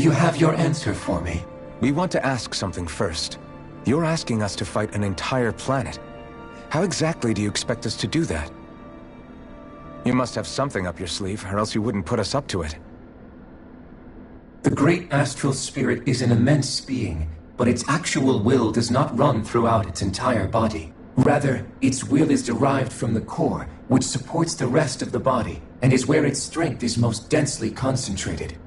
you have your answer for me? We want to ask something first. You're asking us to fight an entire planet. How exactly do you expect us to do that? You must have something up your sleeve, or else you wouldn't put us up to it. The great astral spirit is an immense being, but its actual will does not run throughout its entire body. Rather, its will is derived from the core, which supports the rest of the body, and is where its strength is most densely concentrated.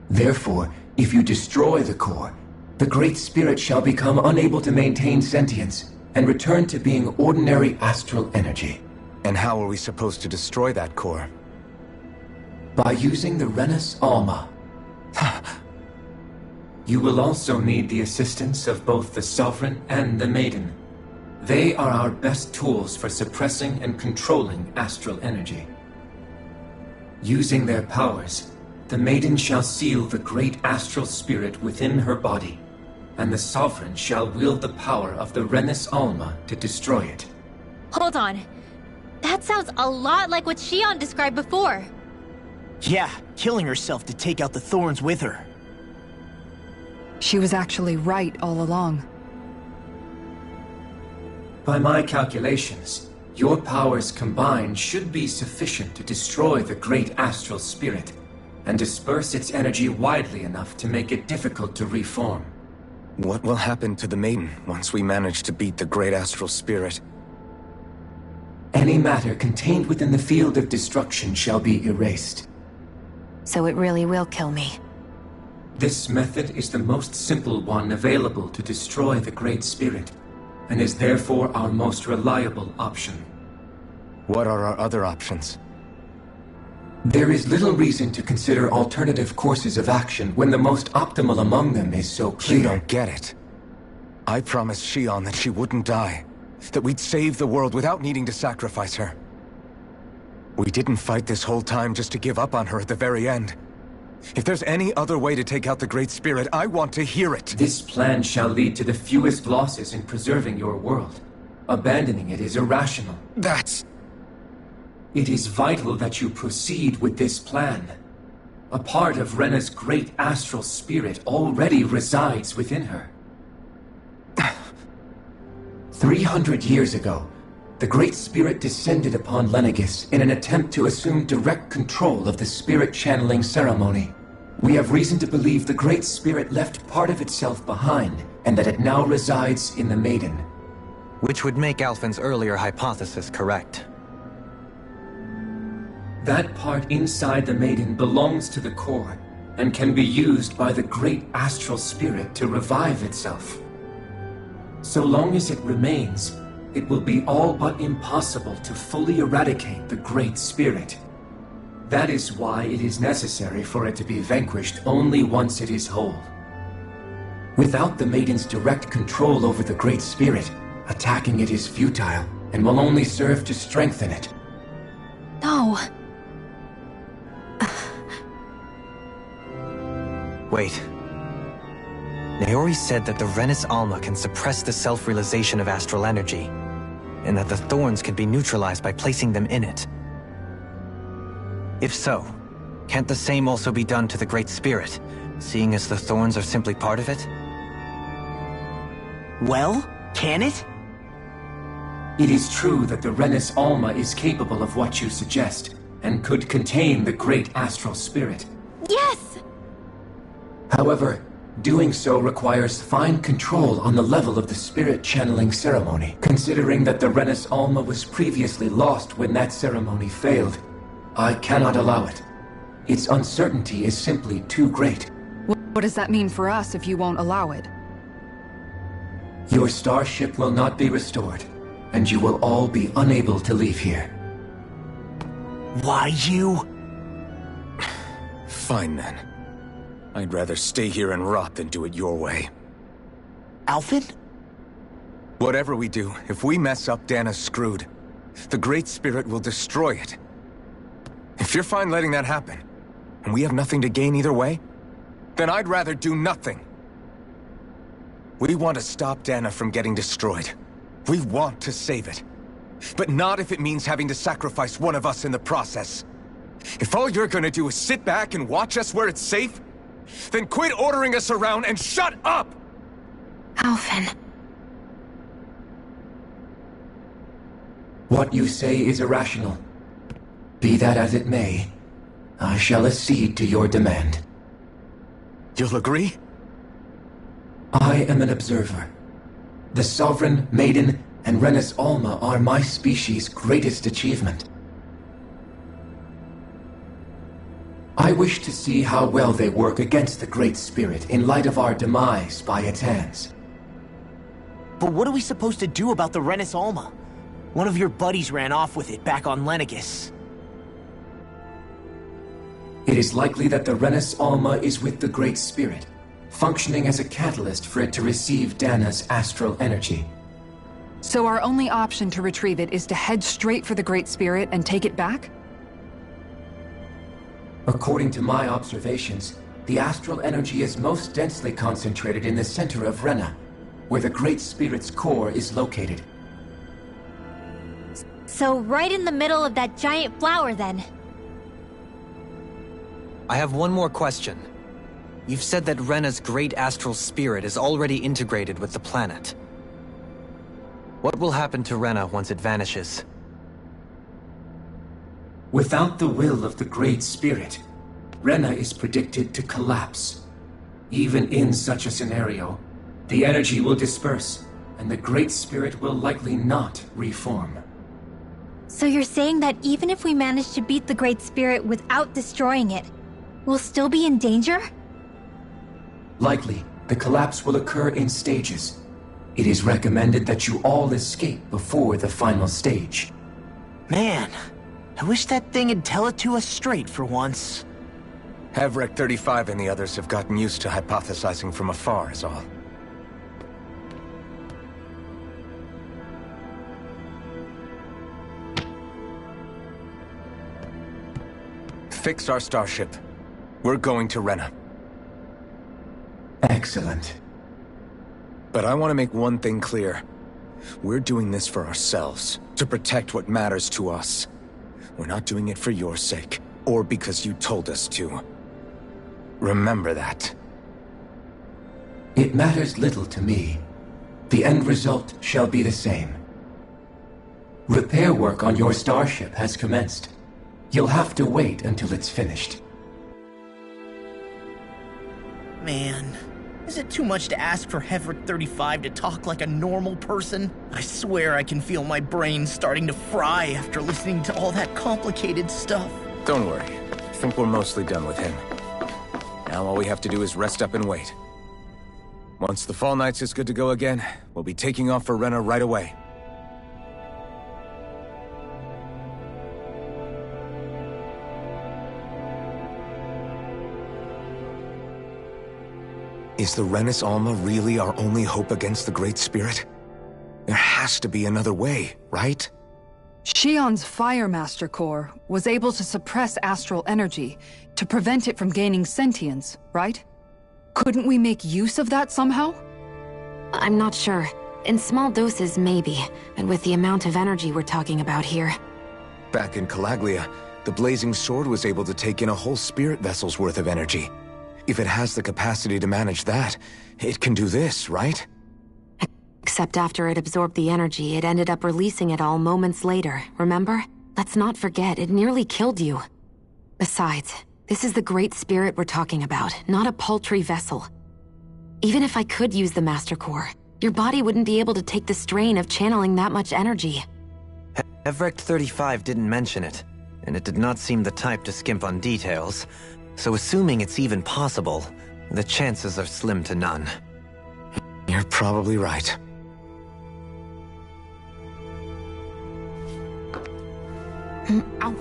Therefore, if you destroy the core, the Great Spirit shall become unable to maintain sentience, and return to being ordinary astral energy. And how are we supposed to destroy that core? By using the Renus Alma. You will also need the assistance of both the Sovereign and the Maiden. They are our best tools for suppressing and controlling astral energy. Using their powers, the Maiden shall seal the great astral spirit within her body, and the Sovereign shall wield the power of the Renus Alma to destroy it. Hold on. That sounds a lot like what Shion described before. Yeah, killing herself to take out the thorns with her. She was actually right all along. By my calculations, your powers combined should be sufficient to destroy the great astral spirit, and disperse its energy widely enough to make it difficult to reform. What will happen to the Maiden once we manage to beat the great astral spirit? Any matter contained within the field of destruction shall be erased. So it really will kill me. This method is the most simple one available to destroy the Great Spirit, and is therefore our most reliable option. What are our other options? There is little reason to consider alternative courses of action when the most optimal among them is so clear. You don't get it. I promised Shion that she wouldn't die, that we'd save the world without needing to sacrifice her. We didn't fight this whole time just to give up on her at the very end. If there's any other way to take out the Great Spirit, I want to hear it. This plan shall lead to the fewest losses in preserving your world. Abandoning it is irrational. It is vital that you proceed with this plan. A part of Rena's great astral spirit already resides within her. 300 years ago, the Great Spirit descended upon Lenegis in an attempt to assume direct control of the spirit channeling ceremony. We have reason to believe the Great Spirit left part of itself behind, and that it now resides in the Maiden. Which would make Alphen's earlier hypothesis correct. That part inside the Maiden belongs to the core, and can be used by the great astral spirit to revive itself. So long as it remains, it will be all but impossible to fully eradicate the Great Spirit. That is why it is necessary for it to be vanquished only once it is whole. Without the Maiden's direct control over the Great Spirit, attacking it is futile, and will only serve to strengthen it. No. Wait. Naori said that the Renus Alma can suppress the self-realization of astral energy, and that the thorns can be neutralized by placing them in it. If so, can't the same also be done to the Great Spirit, seeing as the thorns are simply part of it? Well, can it? It is true that the Renus Alma is capable of what you suggest, and could contain the great astral spirit. Yes! However, doing so requires fine control on the level of the spirit channeling ceremony, considering that the Renus Alma was previously lost when that ceremony failed. I cannot allow it. Its uncertainty is simply too great. What does that mean for us if you won't allow it? Your starship will not be restored, and you will all be unable to leave here. Why you? Fine then. I'd rather stay here and rot than do it your way. Alphen? Whatever we do, if we mess up, Dana's screwed. The Great Spirit will destroy it. If you're fine letting that happen, and we have nothing to gain either way, then I'd rather do nothing. We want to stop Dana from getting destroyed. We want to save it. But not if it means having to sacrifice one of us in the process. If all you're gonna do is sit back and watch us where it's safe, Then quit ordering us around and shut up! Alphen. What you say is irrational. Be that as it may, I shall accede to your demand. You'll agree? I am an observer. The Sovereign, Maiden, and Renis Alma are my species' greatest achievement. I wish to see how well they work against the Great Spirit in light of our demise by its hands. But what are we supposed to do about the Renis Alma? One of your buddies ran off with it back on Lenegis. It is likely that the Renis Alma is with the Great Spirit, functioning as a catalyst for it to receive Dana's astral energy. So our only option to retrieve it is to head straight for the Great Spirit and take it back? According to my observations, the astral energy is most densely concentrated in the center of Rena, where the Great Spirit's core is located. So right in the middle of that giant flower, then. I have one more question. You've said that Rena's great astral spirit is already integrated with the planet. What will happen to Rena once it vanishes? Without the will of the Great Spirit, Rena is predicted to collapse. Even in such a scenario, the energy will disperse, and the Great Spirit will likely not reform. So you're saying that even if we manage to beat the Great Spirit without destroying it, we'll still be in danger? Likely, the collapse will occur in stages. It is recommended that you all escape before the final stage. Man, I wish that thing would tell it to us straight for once. Havrek 35 and the others have gotten used to hypothesizing from afar is all. Fix our starship. We're going to Rena. Excellent. But I want to make one thing clear. We're doing this for ourselves, to protect what matters to us. We're not doing it for your sake, or because you told us to. Remember that. It matters little to me. The end result shall be the same. Repair work on your starship has commenced. You'll have to wait until it's finished. Man, is it too much to ask for Hevrick 35 to talk like a normal person? I swear I can feel my brain starting to fry after listening to all that complicated stuff. Don't worry. I think we're mostly done with him. Now all we have to do is rest up and wait. Once the Fall Knights is good to go again, we'll be taking off for Rena right away. Is the Renis Alma really our only hope against the Great Spirit? There has to be another way, right? Shion's Fire Master Core was able to suppress astral energy to prevent it from gaining sentience, right? Couldn't we make use of that somehow? I'm not sure. In small doses, maybe. And with the amount of energy we're talking about here. Back in Calaglia, the Blazing Sword was able to take in a whole spirit vessel's worth of energy. If it has the capacity to manage that, it can do this, right? Except after it absorbed the energy, it ended up releasing it all moments later, remember? Let's not forget, it nearly killed you. Besides, this is the Great Spirit we're talking about, not a paltry vessel. Even if I could use the Master Core, your body wouldn't be able to take the strain of channeling that much energy. Hevrick 35 didn't mention it, and it did not seem the type to skimp on details. So assuming it's even possible, the chances are slim to none. You're probably right. Ow.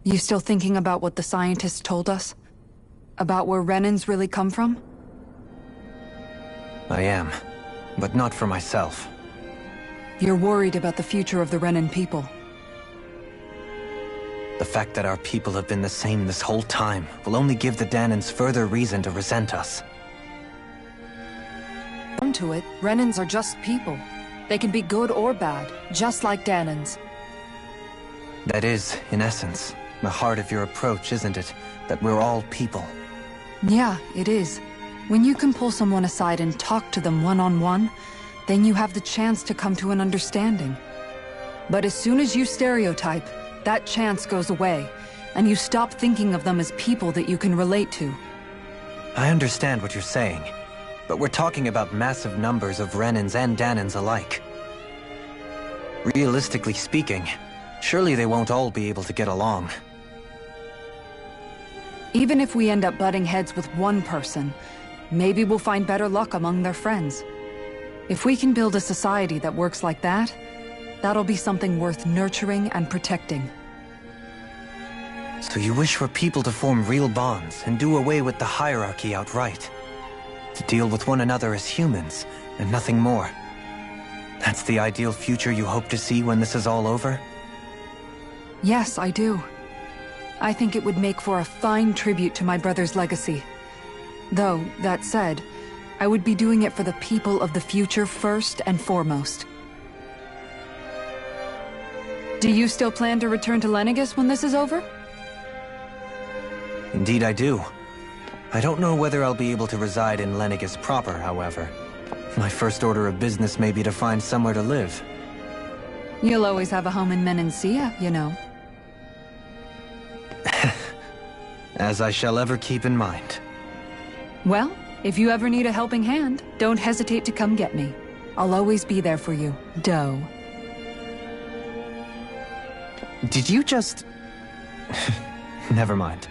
You still thinking about what the scientists told us? About where Renans really come from? I am, but not for myself. You're worried about the future of the Renan people. The fact that our people have been the same this whole time will only give the Danans further reason to resent us. Down to it, Renans are just people. They can be good or bad, just like Danans. That is, in essence, the heart of your approach, isn't it? That we're all people. Yeah, it is. When you can pull someone aside and talk to them one-on-one, then you have the chance to come to an understanding. But as soon as you stereotype, that chance goes away, and you stop thinking of them as people that you can relate to. I understand what you're saying, but we're talking about massive numbers of Renans and Danans alike. Realistically speaking, surely they won't all be able to get along. Even if we end up butting heads with one person, maybe we'll find better luck among their friends. If we can build a society that works like that, that'll be something worth nurturing and protecting. So you wish for people to form real bonds and do away with the hierarchy outright? To deal with one another as humans, and nothing more? That's the ideal future you hope to see when this is all over? Yes, I do. I think it would make for a fine tribute to my brother's legacy. Though, that said, I would be doing it for the people of the future first and foremost. Do you still plan to return to Lenegis when this is over? Indeed I do. I don't know whether I'll be able to reside in Lenegis proper, however. My first order of business may be to find somewhere to live. You'll always have a home in Menancia, you know. As I shall ever keep in mind. Well, if you ever need a helping hand, don't hesitate to come get me. I'll always be there for you, Doe. Did you just... Never mind.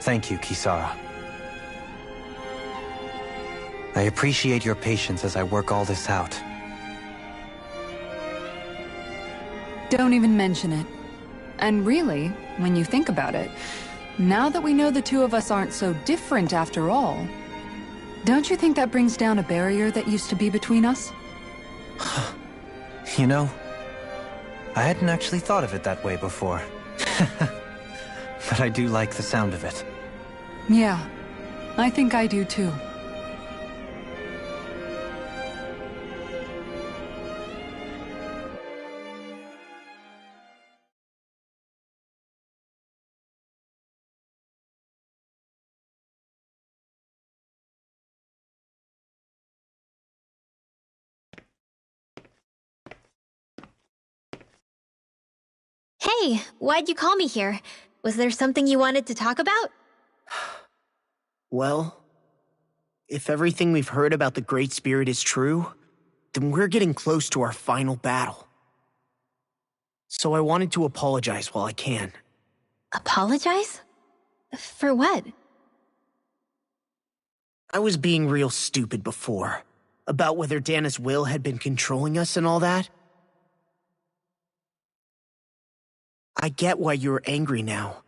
Thank you, Kisara. I appreciate your patience as I work all this out. Don't even mention it. And really, when you think about it, now that we know the two of us aren't so different after all, don't you think that brings down a barrier that used to be between us? You know, I hadn't actually thought of it that way before. But I do like the sound of it. Yeah, I think I do too. Hey, why'd you call me here? Was there something you wanted to talk about? Well, if everything we've heard about the Great Spirit is true, then we're getting close to our final battle. So I wanted to apologize while I can. Apologize? For what? I was being real stupid before, about whether Dana's will had been controlling us and all that. I get why you're angry now.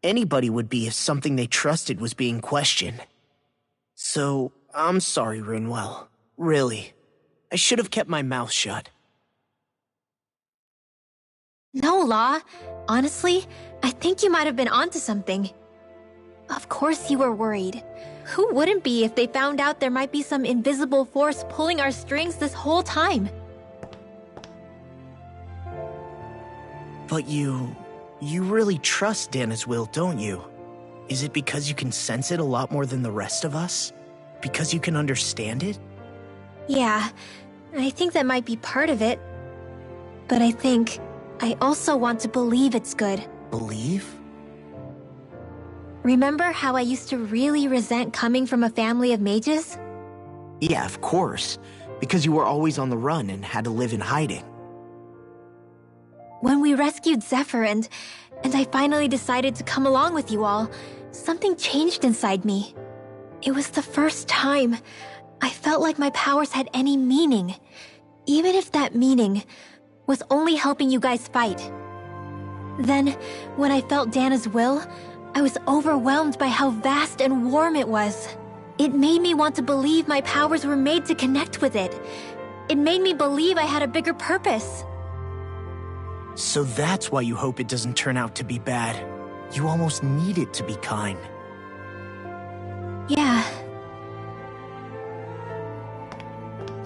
Anybody would be if something they trusted was being questioned. So, I'm sorry, Rinwell. Really. I should have kept my mouth shut. No, Law. Honestly, I think you might have been onto something. Of course you were worried. Who wouldn't be if they found out there might be some invisible force pulling our strings this whole time? But you really trust Dana's will, don't you? Is it because you can sense it a lot more than the rest of us? Because you can understand it? Yeah, I think that might be part of it. But I think I also want to believe it's good. Believe? Remember how I used to really resent coming from a family of mages? Yeah, of course. Because you were always on the run and had to live in hiding. When we rescued Zephyr and I finally decided to come along with you all, something changed inside me. It was the first time I felt like my powers had any meaning, even if that meaning was only helping you guys fight. Then, when I felt Dana's will, I was overwhelmed by how vast and warm it was. It made me want to believe my powers were made to connect with it. It made me believe I had a bigger purpose. So that's why you hope it doesn't turn out to be bad. You almost need it to be kind. Yeah.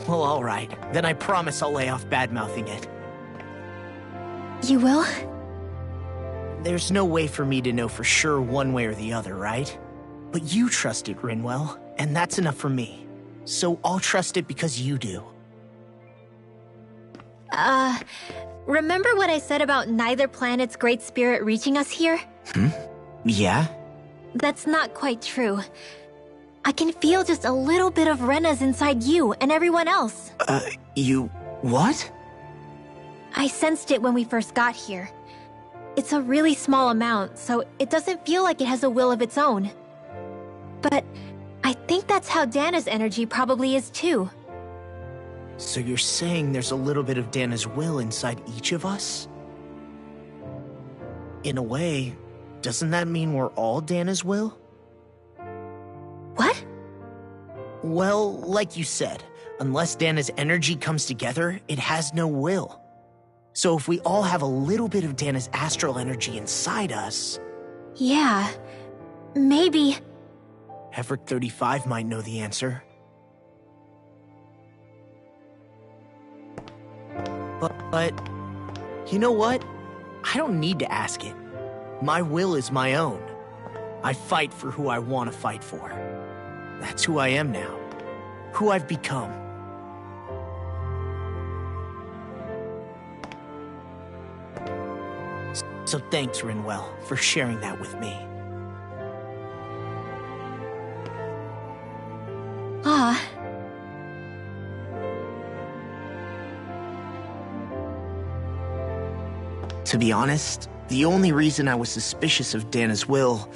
Well, alright. Then I promise I'll lay off bad-mouthing it. You will? There's no way for me to know for sure one way or the other, right? But you trust it, Rinwell, and that's enough for me. So I'll trust it because you do. Remember what I said about neither planet's great spirit reaching us here? Yeah? That's not quite true. I can feel just a little bit of Rena's inside you and everyone else. You... what? I sensed it when we first got here. It's a really small amount, so it doesn't feel like it has a will of its own. But I think that's how Dana's energy probably is too. So you're saying there's a little bit of Dana's will inside each of us? In a way, doesn't that mean we're all Dana's will? What? Well, like you said, unless Dana's energy comes together, it has no will. So if we all have a little bit of Dana's astral energy inside us... Yeah, maybe... Heverick 35 might know the answer. But, you know what? I don't need to ask it. My will is my own. I fight for who I want to fight for. That's who I am now. Who I've become. So thanks, Rinwell, for sharing that with me. Ah. To be honest, the only reason I was suspicious of Dana's will...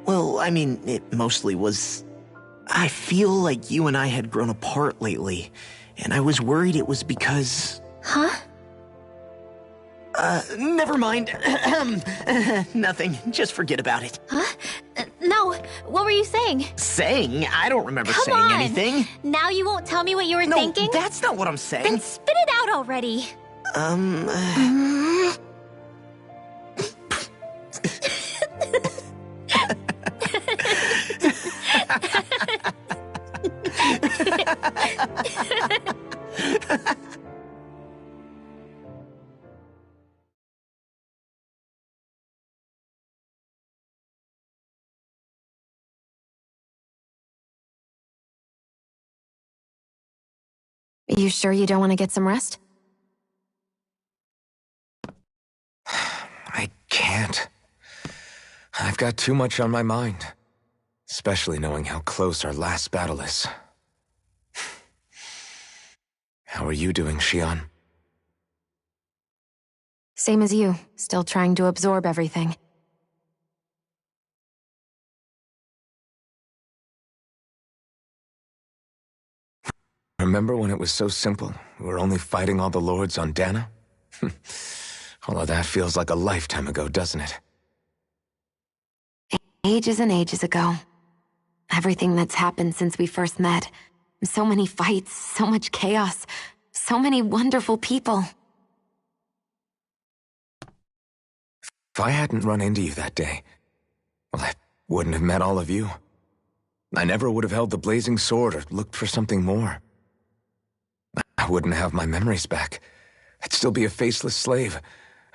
well, I mean, it mostly was... I feel like you and I had grown apart lately, and I was worried it was because... Huh? Never mind. Nothing. Just forget about it. Huh? No, what were you saying? Saying? I don't remember Come saying on. anything. Now you won't tell me what you were No, thinking? that's not what I'm saying. Then spit it out already. You sure you don't want to get some rest? I can't. I've got too much on my mind. Especially knowing how close our last battle is. How are you doing, Xion? Same as you, still trying to absorb everything. Remember when it was so simple? We were only fighting all the lords on Dana? All of that feels like a lifetime ago, doesn't it? Ages and ages ago. Everything that's happened since we first met. So many fights, so much chaos, so many wonderful people. If I hadn't run into you that day, well, I wouldn't have met all of you. I never would have held the blazing sword or looked for something more. I wouldn't have my memories back. I'd still be a faceless slave,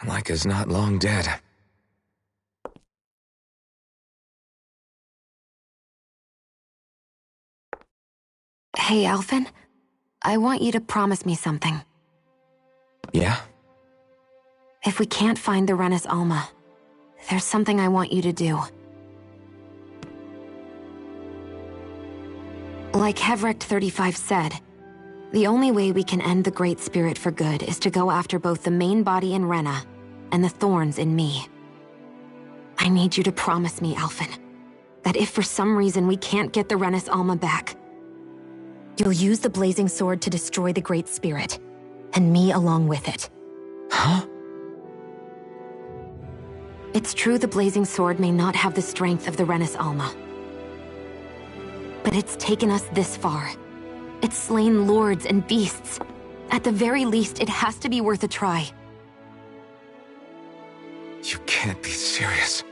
like as not long dead. Hey, Alphen. I want you to promise me something. Yeah? If we can't find the Renis Alma, there's something I want you to do. Like Heverick 35 said, the only way we can end the Great Spirit for good is to go after both the main body in Rena and the thorns in me. I need you to promise me, Alphen, that if for some reason we can't get the Renis Alma back, you'll use the blazing sword to destroy the Great Spirit, and me along with it. Huh? It's true the Blazing Sword may not have the strength of the Renis Alma. But it's taken us this far. It's slain lords and beasts. At the very least, it has to be worth a try. You can't be serious.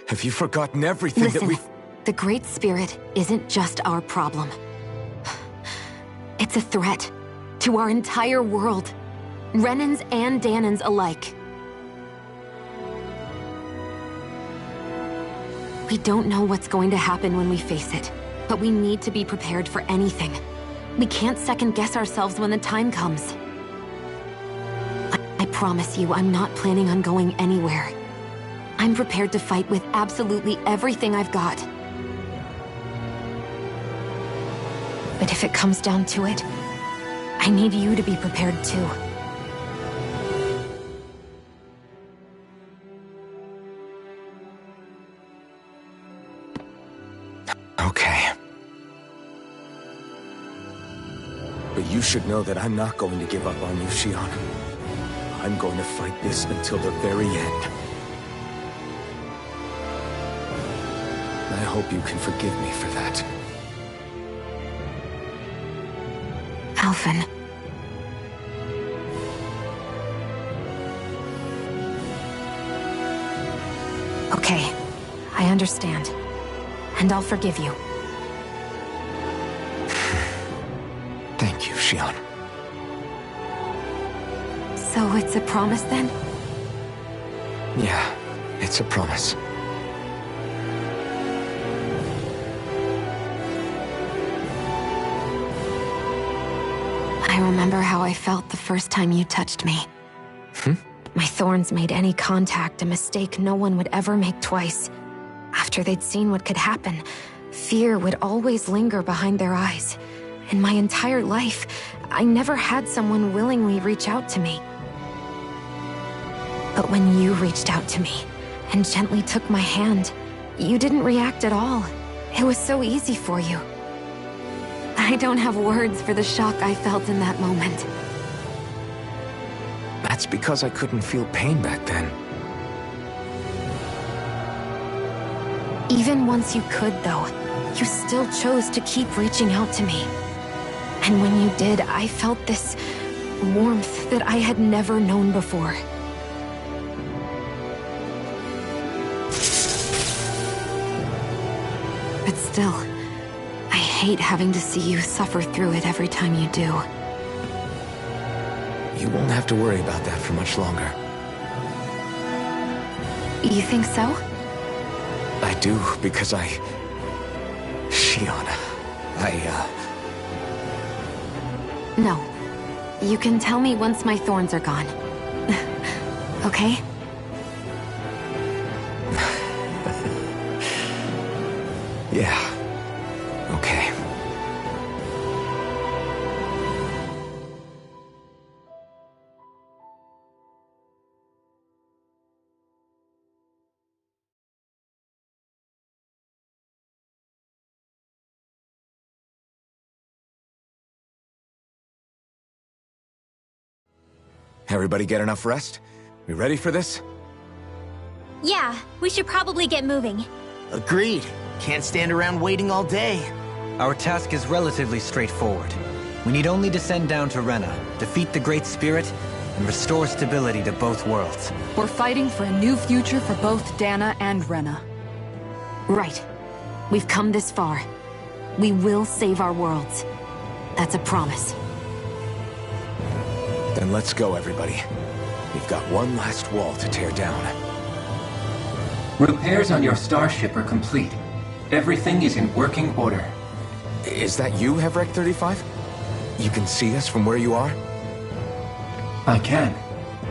Have you forgotten everything Listen, that we... the Great Spirit isn't just our problem. It's a threat to our entire world. Renans and Danans alike. We don't know what's going to happen when we face it, but we need to be prepared for anything. We can't second-guess ourselves when the time comes. I promise you, I'm not planning on going anywhere. I'm prepared to fight with absolutely everything I've got. But if it comes down to it, I need you to be prepared too. Okay. But you should know that I'm not going to give up on you, Shion. I'm going to fight this until the very end. I hope you can forgive me for that. Alphen. Okay, I understand. And I'll forgive you. Thank you, Shion. So it's a promise then? Yeah, it's a promise. I remember how I felt the first time you touched me. My thorns made any contact a mistake no one would ever make twice. After they'd seen what could happen, fear would always linger behind their eyes. In my entire life, I never had someone willingly reach out to me. But when you reached out to me and gently took my hand, you didn't react at all. It was so easy for you. I don't have words for the shock I felt in that moment. That's because I couldn't feel pain back then. Even once you could, though, you still chose to keep reaching out to me. And when you did, I felt this warmth that I had never known before. But still, I hate having to see you suffer through it every time you do. You won't have to worry about that for much longer. You think so? I do, because Shion, No. You can tell me once my thorns are gone. Okay? Yeah. Okay. Everybody get enough rest? We ready for this? Yeah, we should probably get moving. Agreed. Can't stand around waiting all day. Our task is relatively straightforward. We need only descend down to Rena, defeat the Great Spirit, and restore stability to both worlds. We're fighting for a new future for both Dana and Rena. Right. We've come this far. We will save our worlds. That's a promise. Then let's go, everybody. We've got one last wall to tear down. Repairs on your starship are complete. Everything is in working order. Is that you, Hevrek 35? You can see us from where you are? I can.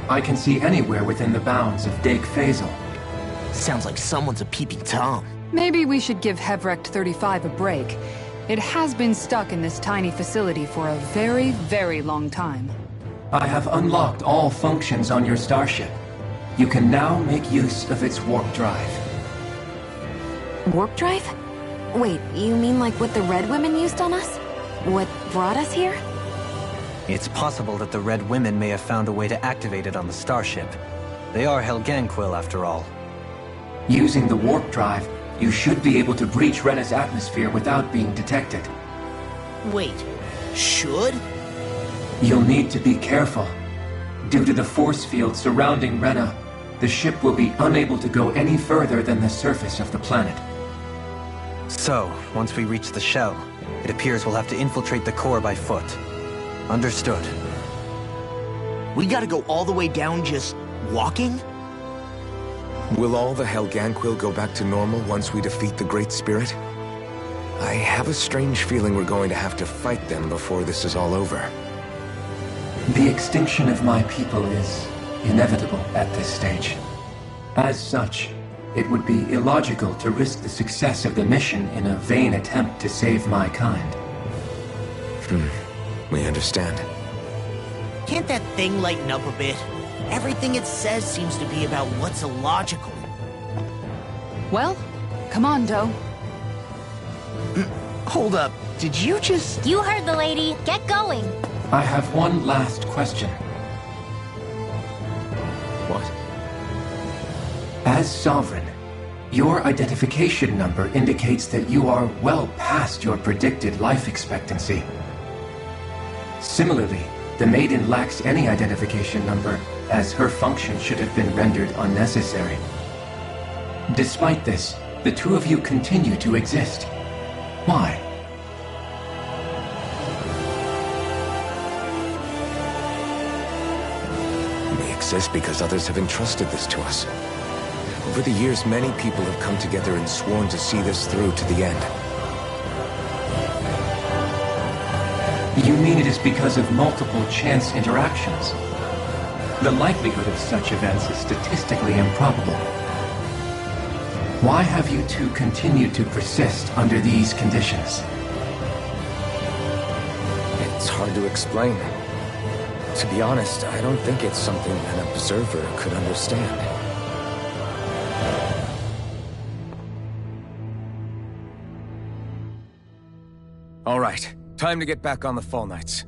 I can see anywhere within the bounds of Dake Faisal. Sounds like someone's a peeping Tom. Maybe we should give Hevrect 35 a break. It has been stuck in this tiny facility for a very, very long time. I have unlocked all functions on your starship. You can now make use of its warp drive. Warp drive? Wait, you mean like what the Red Women used on us? What brought us here? It's possible that the Red Women may have found a way to activate it on the starship. They are Helganquil, after all. Using the warp drive, you should be able to breach Rena's atmosphere without being detected. Wait, should? You'll need to be careful. Due to the force field surrounding Rena, the ship will be unable to go any further than the surface of the planet. So, once we reach the shell, it appears we'll have to infiltrate the core by foot. Understood. We gotta go all the way down just walking? Will all the Helganquil go back to normal once we defeat the Great Spirit? I have a strange feeling we're going to have to fight them before this is all over. The extinction of my people is inevitable at this stage. As such, it would be illogical to risk the success of the mission in a vain attempt to save my kind. We understand. Can't that thing lighten up a bit? Everything it says seems to be about what's illogical. Well, come on, Doe. Hold up, did you just... You heard the lady. Get going. I have one last question. What? As Sovereign, your identification number indicates that you are well past your predicted life expectancy. Similarly, the Maiden lacks any identification number, as her function should have been rendered unnecessary. Despite this, the two of you continue to exist. Why? We exist because others have entrusted this to us. Over the years, many people have come together and sworn to see this through to the end. You mean it is because of multiple chance interactions? The likelihood of such events is statistically improbable. Why have you two continued to persist under these conditions? It's hard to explain. To be honest, I don't think it's something an observer could understand. All right, time to get back on the Fall Knights.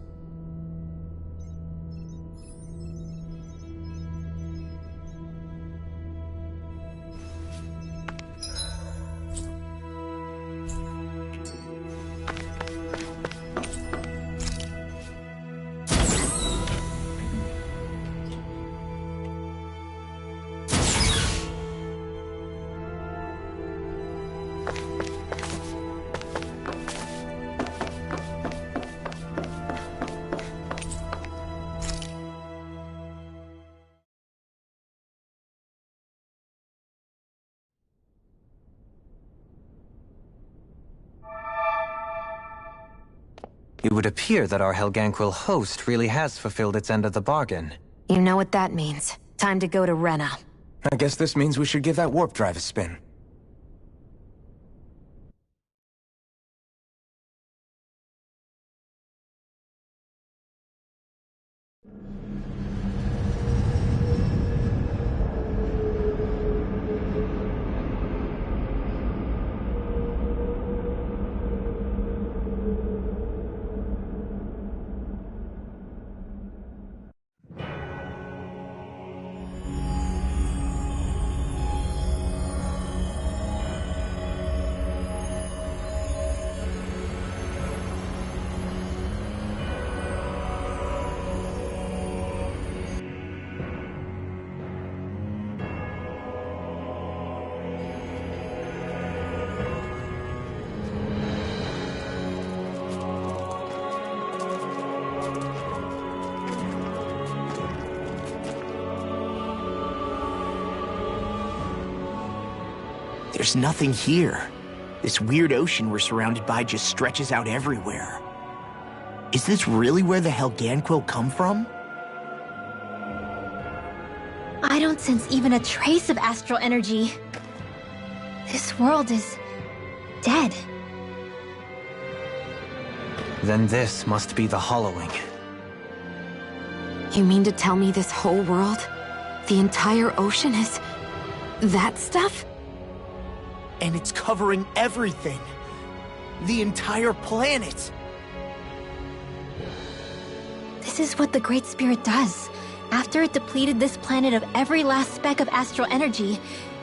It would appear that our Helganquil host really has fulfilled its end of the bargain. You know what that means. Time to go to Rena. I guess this means we should give that warp drive a spin. There's nothing here. This weird ocean we're surrounded by just stretches out everywhere. Is this really where the Helganquil come from? I don't sense even a trace of astral energy. This world is dead. Then this must be the Hollowing. You mean to tell me this whole world, the entire ocean is... that stuff? And it's covering everything. The entire planet. This is what the Great Spirit does. After it depleted this planet of every last speck of astral energy,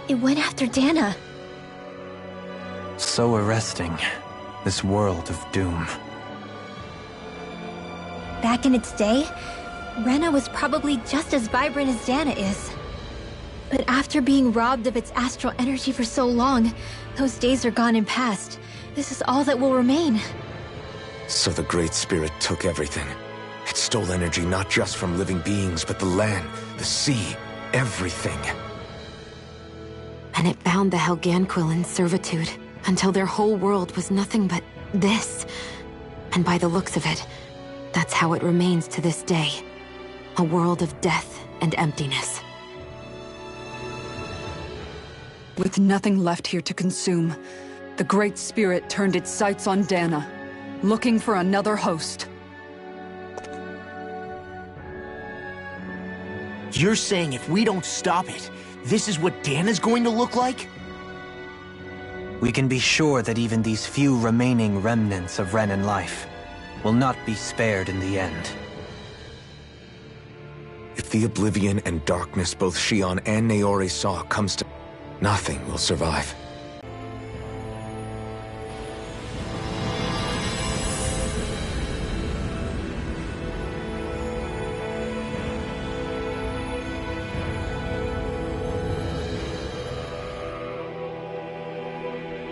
It went after Dana. So arresting. This world of doom. Back in its day, Rena was probably just as vibrant as Dana is. But after being robbed of its astral energy for so long, those days are gone and past. This is all that will remain. So the Great Spirit took everything. It stole energy not just from living beings, but the land, the sea, everything. And it bound the Helganquil in servitude, until their whole world was nothing but this. And by the looks of it, that's how it remains to this day. A world of death and emptiness. With nothing left here to consume, the Great Spirit turned its sights on Dana, looking for another host. You're saying if we don't stop it, this is what Dana's going to look like? We can be sure that even these few remaining remnants of Renan life will not be spared in the end. If the oblivion and darkness both Shion and Naori saw comes to... nothing will survive.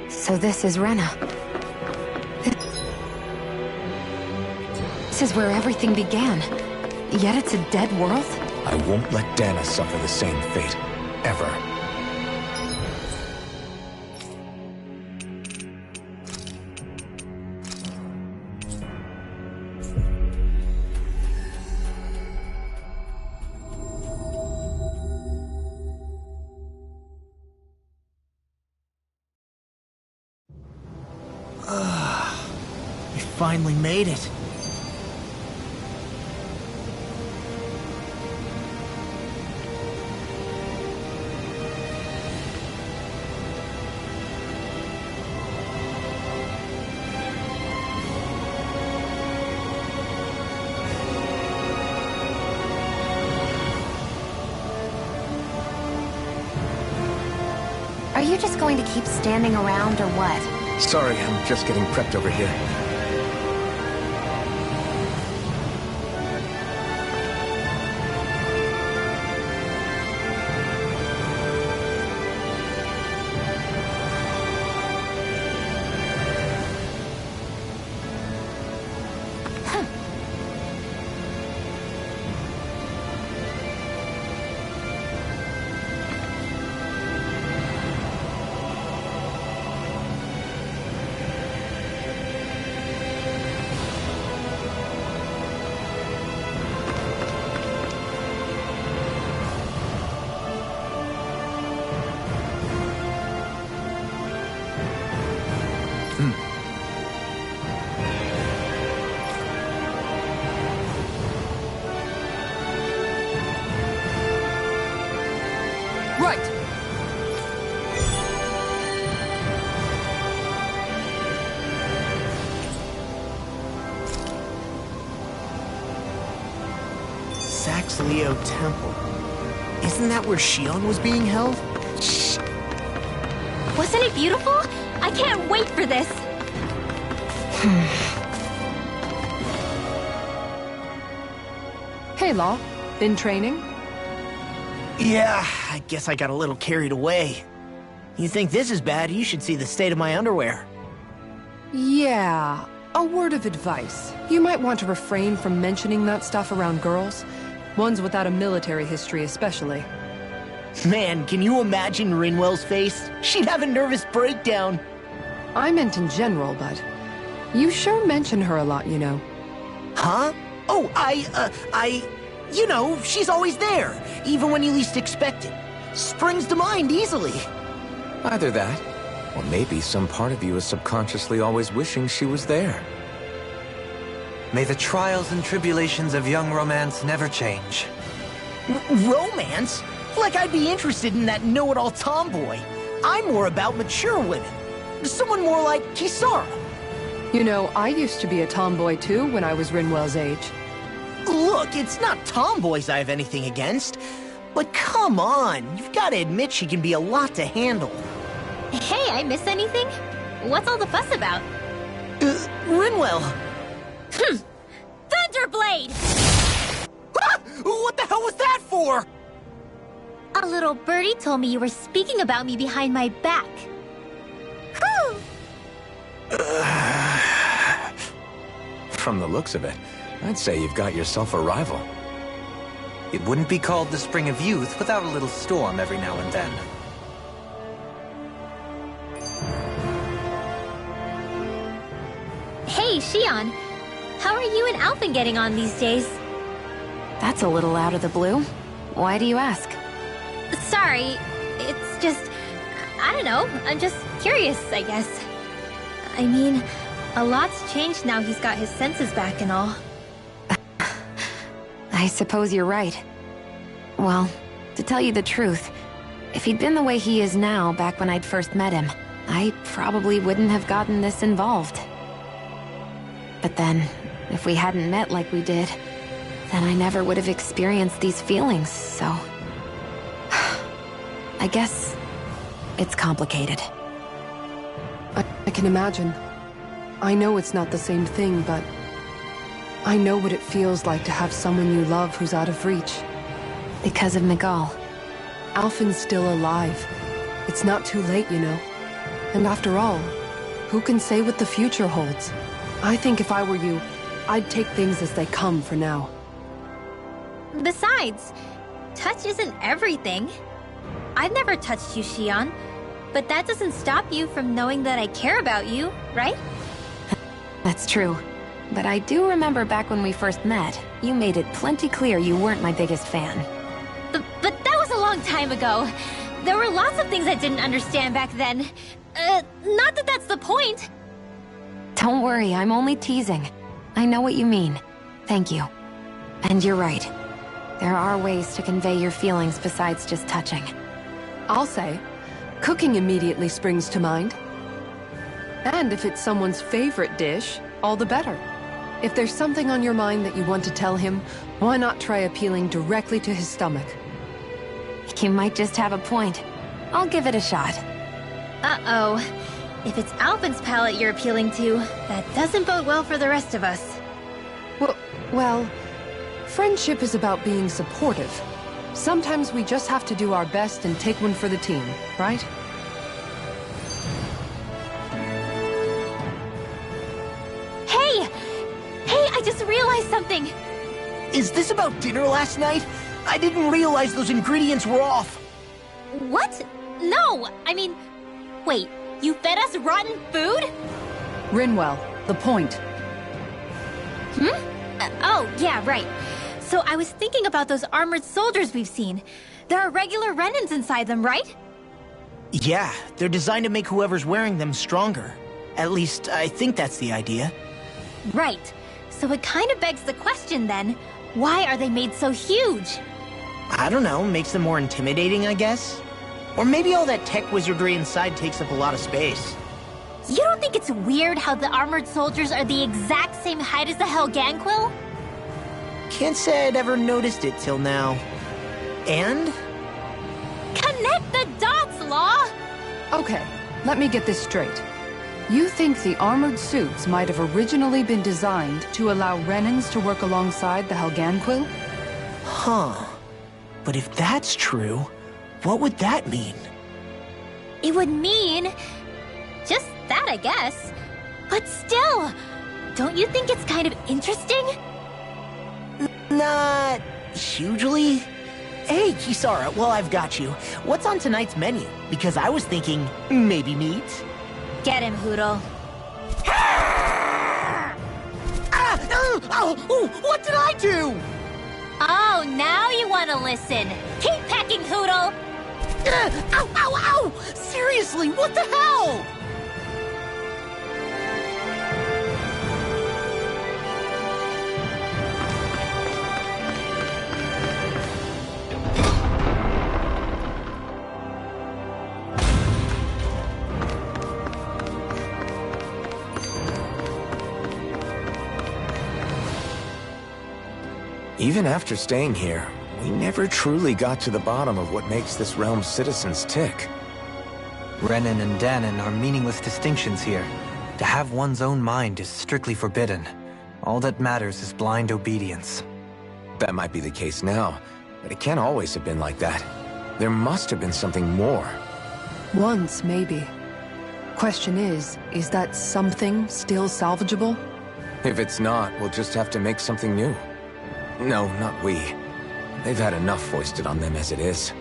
So this is Rena. This is where everything began. Yet it's a dead world? I won't let Dana suffer the same fate. Ever. We finally made it. Are you just going to keep standing around or what? Sorry, I'm just getting prepped over here. Right! Saxleo Temple. Isn't that where Shion was being held? Shh! Wasn't it beautiful? I can't wait for this! Hey, Law. Been training? Yeah, I guess I got a little carried away. You think this is bad, you should see the state of my underwear. Yeah. A word of advice. You might want to refrain from mentioning that stuff around girls. Ones without a military history especially. Man, can you imagine Rinwell's face? She'd have a nervous breakdown. I meant in general, but you sure mention her a lot, you know. Huh? Oh, you know, she's always there, even when you least expect it. Springs to mind easily. Either that, or maybe some part of you is subconsciously always wishing she was there. May the trials and tribulations of young romance never change. Romance? Like I'd be interested in that know-it-all tomboy. I'm more about mature women. Someone more like Kisara. You know, I used to be a tomboy too when I was Rinwell's age. Look, it's not tomboys I have anything against. But come on, you've got to admit she can be a lot to handle. Hey, I miss anything? What's all the fuss about? Rinwell! Thunderblade! Ah! What the hell was that for? A little birdie told me you were speaking about me behind my back. Whew! From the looks of it, I'd say you've got yourself a rival. It wouldn't be called the Spring of Youth without a little storm every now and then. Hey, Shion. How are you and Alphen getting on these days? That's a little out of the blue. Why do you ask? Sorry, it's just... I don't know, I'm just curious, I guess. I mean, a lot's changed now he's got his senses back and all. I suppose you're right. Well, to tell you the truth, if he'd been the way he is now back when I'd first met him, I probably wouldn't have gotten this involved. But then, if we hadn't met like we did, then I never would have experienced these feelings, so... I guess it's complicated. I can imagine. I know it's not the same thing, but I know what it feels like to have someone you love who's out of reach. Because of Miguel. Alphen's still alive. It's not too late, you know. And after all, who can say what the future holds? I think if I were you, I'd take things as they come for now. Besides, touch isn't everything. I've never touched you, Shion, but that doesn't stop you from knowing that I care about you, right? That's true. But I do remember back when we first met, you made it plenty clear you weren't my biggest fan. But that was a long time ago. There were lots of things I didn't understand back then. Not that that's the point. Don't worry, I'm only teasing. I know what you mean. Thank you. And you're right. There are ways to convey your feelings besides just touching. I'll say, cooking immediately springs to mind. And if it's someone's favorite dish, all the better. If there's something on your mind that you want to tell him, why not try appealing directly to his stomach? You might just have a point. I'll give it a shot. Uh-oh. If it's Alphen's palate you're appealing to, that doesn't bode well for the rest of us. Well, friendship is about being supportive. Sometimes we just have to do our best and take one for the team, right? Hey! Hey, I just realized something! Is this about dinner last night? I didn't realize those ingredients were off. What? No! I mean, wait, you fed us rotten food? Rinwell, the point. Oh, yeah, right. So I was thinking about those armored soldiers we've seen. There are regular Renans inside them, right? Yeah, they're designed to make whoever's wearing them stronger. At least, I think that's the idea. Right. So it kind of begs the question then, why are they made so huge? I don't know, makes them more intimidating, I guess? Or maybe all that tech wizardry inside takes up a lot of space. You don't think it's weird how the armored soldiers are the exact same height as the Helganquil? Can't say I'd ever noticed it till now. And? Connect the dots, Law! Okay, let me get this straight. You think the armored suits might have originally been designed to allow Renans to work alongside the Helganquil? Huh. But if that's true, what would that mean? It would mean... just that, I guess. But still, don't you think it's kind of interesting? Not... hugely? Hey, Kisara, well, I've got you. What's on tonight's menu? Because I was thinking, maybe meat? Get him, Hootle. What did I do? Oh, now you want to listen. Keep pecking, Hootle! Ow, ow, ow! Seriously, what the hell? Even after staying here, we never truly got to the bottom of what makes this realm's citizens tick. Renan and Danon are meaningless distinctions here. To have one's own mind is strictly forbidden. All that matters is blind obedience. That might be the case now, but it can't always have been like that. There must have been something more. Once, maybe. Question is that something still salvageable? If it's not, we'll just have to make something new. No, not we. They've had enough foisted on them as it is.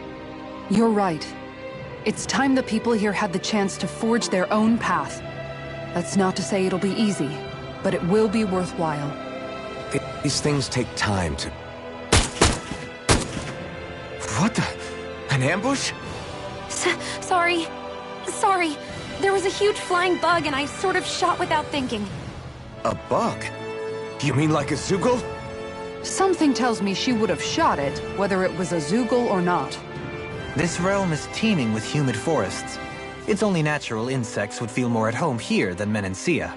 You're right. It's time the people here had the chance to forge their own path. That's not to say it'll be easy, but it will be worthwhile. These things take time to... What the... An ambush? Sorry. Sorry. There was a huge flying bug and I sort of shot without thinking. A bug? You mean like a Zoogle? Something tells me she would have shot it, whether it was a Zoogle or not. This realm is teeming with humid forests. It's only natural insects would feel more at home here than Menancia.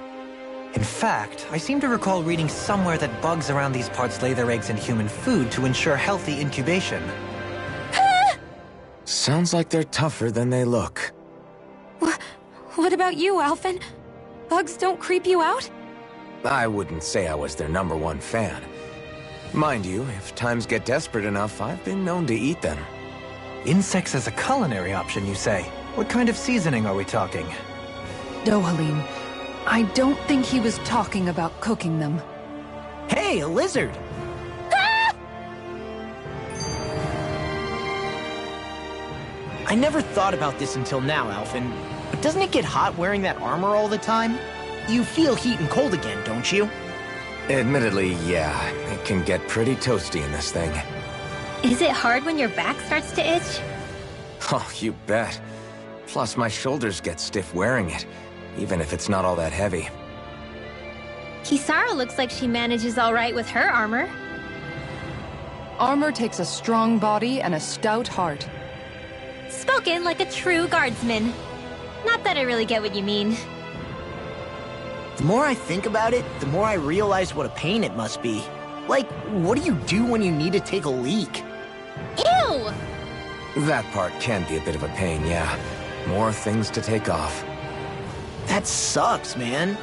In fact, I seem to recall reading somewhere that bugs around these parts lay their eggs in human food to ensure healthy incubation. Sounds like they're tougher than they look. What about you, Alphen? Bugs don't creep you out? I wouldn't say I was their #1 fan. Mind you, if times get desperate enough, I've been known to eat them. Insects as a culinary option, you say? What kind of seasoning are we talking? Dohalim, I don't think he was talking about cooking them. Hey, a lizard! I never thought about this until now, Alphen. But doesn't it get hot wearing that armor all the time? You feel heat and cold again, don't you? Admittedly, yeah. It can get pretty toasty in this thing. Is it hard when your back starts to itch? Oh, you bet. Plus, my shoulders get stiff wearing it, even if it's not all that heavy. Kisara looks like she manages all right with her armor. Armor takes a strong body and a stout heart. Spoken like a true guardsman. Not that I really get what you mean. The more I think about it, the more I realize what a pain it must be. Like, what do you do when you need to take a leak? Ew! That part can be a bit of a pain, yeah. More things to take off. That sucks, man.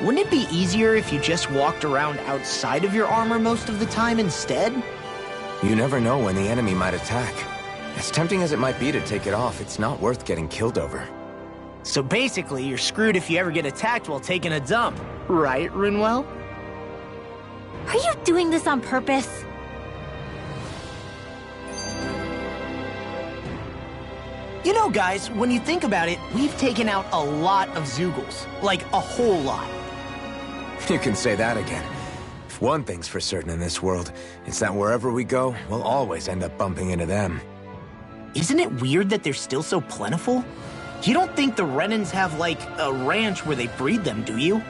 Wouldn't it be easier if you just walked around outside of your armor most of the time instead? You never know when the enemy might attack. As tempting as it might be to take it off, it's not worth getting killed over. So basically, you're screwed if you ever get attacked while taking a dump. Right, Rinwell? Are you doing this on purpose? You know, guys, when you think about it, we've taken out a lot of Zoogles. Like, a whole lot. You can say that again. If one thing's for certain in this world, it's that wherever we go, we'll always end up bumping into them. Isn't it weird that they're still so plentiful? You don't think the Renans have, like, a ranch where they breed them, do you?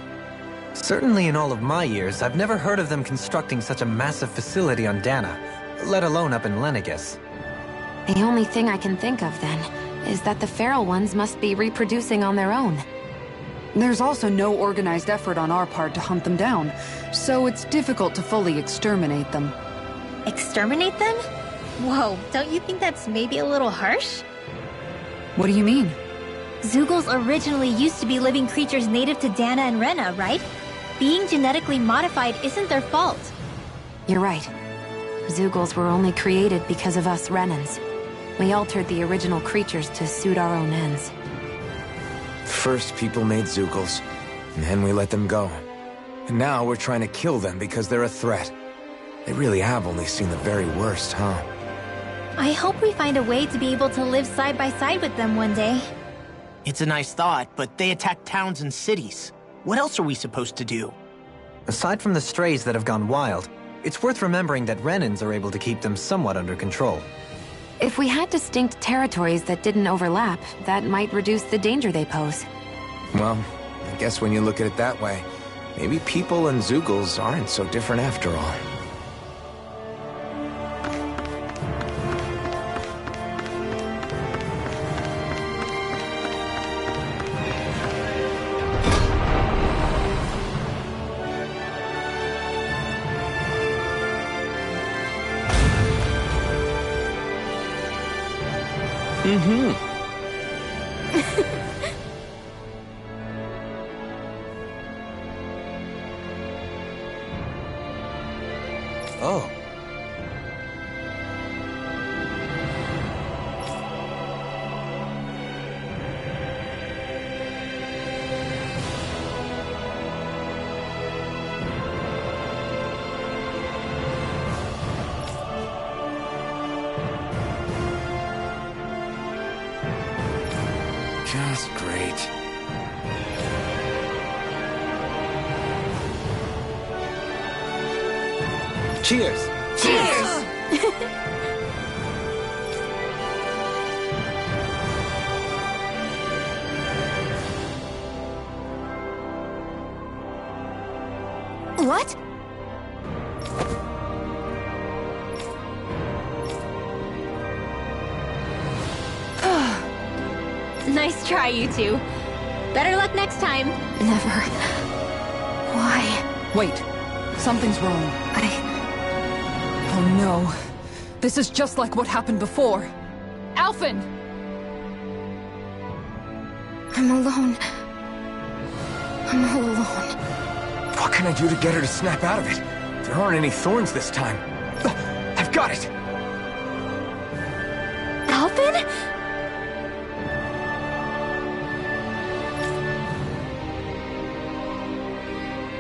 Certainly in all of my years, I've never heard of them constructing such a massive facility on Dana, let alone up in Lenegus. The only thing I can think of, then, is that the feral ones must be reproducing on their own. There's also no organized effort on our part to hunt them down, so it's difficult to fully exterminate them. Exterminate them? Whoa, don't you think that's maybe a little harsh? What do you mean? Zoogles originally used to be living creatures native to Dana and Rena, right? Being genetically modified isn't their fault. You're right. Zoogles were only created because of us Renans. We altered the original creatures to suit our own ends. First, people made Zoogles, and then we let them go. And now we're trying to kill them because they're a threat. They really have only seen the very worst, huh? I hope we find a way to be able to live side by side with them one day. It's a nice thought, but they attack towns and cities. What else are we supposed to do? Aside from the strays that have gone wild, it's worth remembering that Renans are able to keep them somewhat under control. If we had distinct territories that didn't overlap, that might reduce the danger they pose. Well, I guess when you look at it that way, maybe people and Zoogles aren't so different after all. Oh. Just great. Cheers! Cheers! What? Nice try, you two. Better luck next time. Never. Why? Wait. Something's wrong. Oh no. This is just like what happened before. Alphen! I'm alone. I'm all alone. What can I do to get her to snap out of it? There aren't any thorns this time. I've got it! Alphen?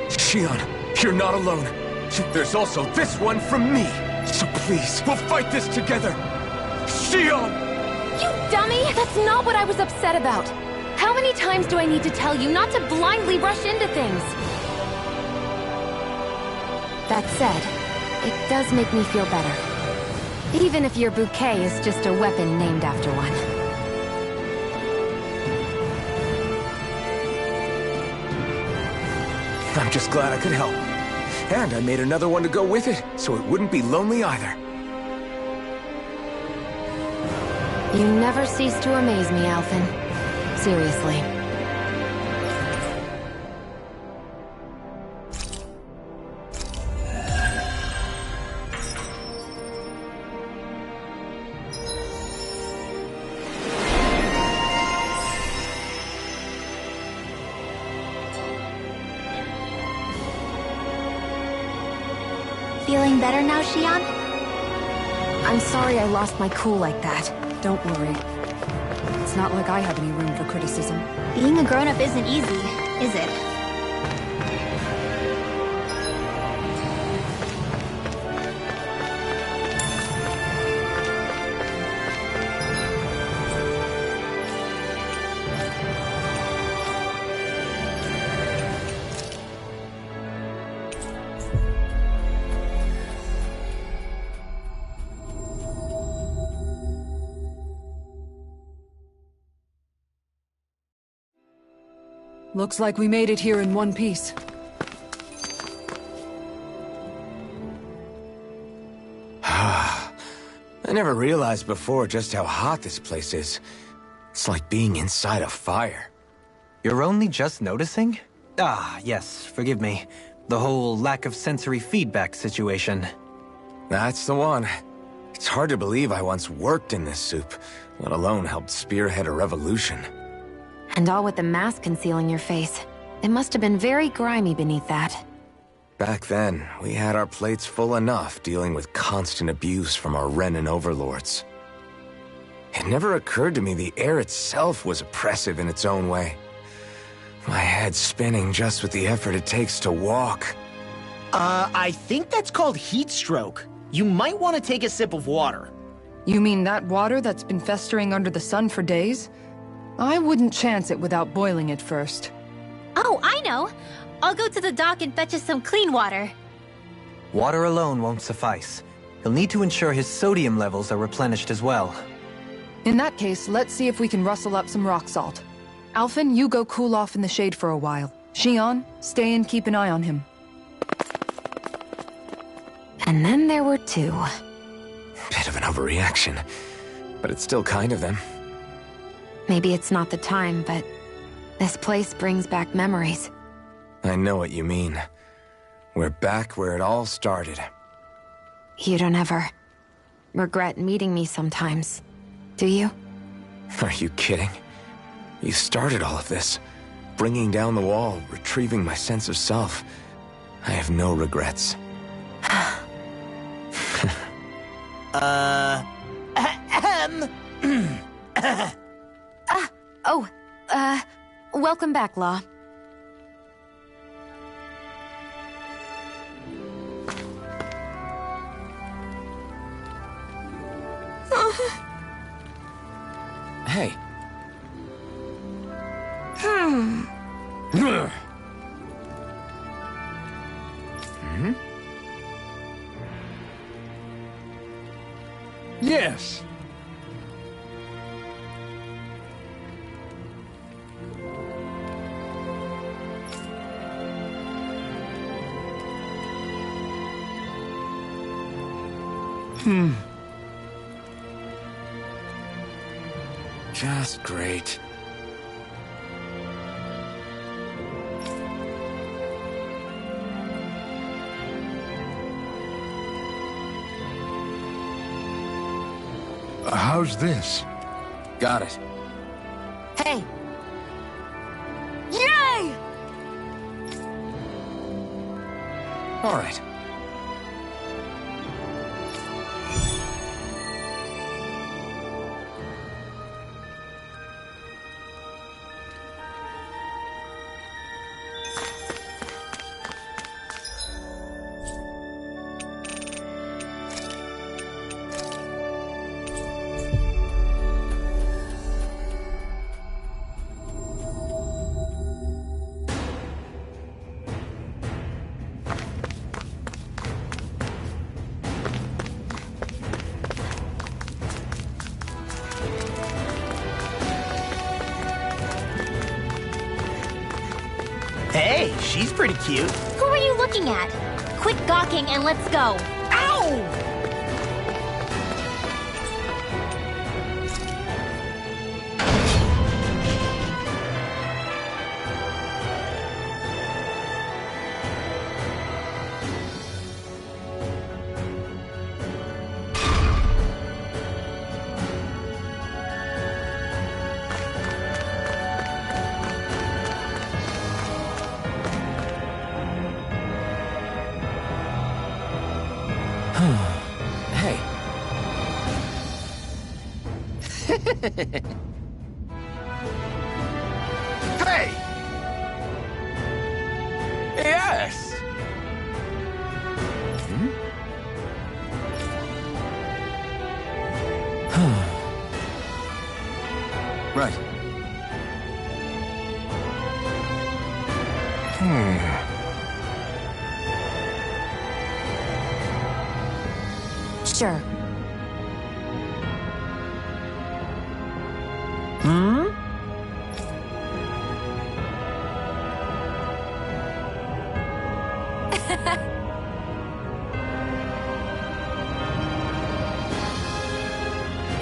Shion, you're not alone. There's also this one from me. So please, we'll fight this together. Shion! You dummy! That's not what I was upset about. How many times do I need to tell you not to blindly rush into things? That said, it does make me feel better. Even if your bouquet is just a weapon named after one. I'm just glad I could help. And I made another one to go with it, so it wouldn't be lonely either. You never cease to amaze me, Alphen. Seriously. Feeling better now, Shion? I'm sorry I lost my cool like that. Don't worry. It's not like I have any room for criticism. Being a grown-up isn't easy, is it? Looks like we made it here in one piece. I never realized before just how hot this place is. It's like being inside a fire. You're only just noticing? Ah, yes, forgive me. The whole lack of sensory feedback situation. That's the one. It's hard to believe I once worked in this soup, let alone helped spearhead a revolution. And all with the mask concealing your face. It must have been very grimy beneath that. Back then, we had our plates full enough dealing with constant abuse from our Renan overlords. It never occurred to me the air itself was oppressive in its own way. My head's spinning just with the effort it takes to walk. I think that's called heat stroke. You might want to take a sip of water. You mean that water that's been festering under the sun for days? I wouldn't chance it without boiling it first. Oh, I know! I'll go to the dock and fetch us some clean water. Water alone won't suffice. He'll need to ensure his sodium levels are replenished as well. In that case, let's see if we can rustle up some rock salt. Alphen, you go cool off in the shade for a while. Shion, stay and keep an eye on him. And then there were two. Bit of an overreaction, but it's still kind of them. Maybe it's not the time, but this place brings back memories. I know what you mean. We're back where it all started. You don't ever regret meeting me sometimes, do you? Are you kidding? You started all of this. Bringing down the wall, retrieving my sense of self. I have no regrets. Welcome back, Law. Hey. Yes. Just great. How's this? Got it. Hey! Yay! All right. Hey, she's pretty cute. Who are you looking at? Quit gawking and let's go. Ow! Hey. Hey! Yes! Right. Sure.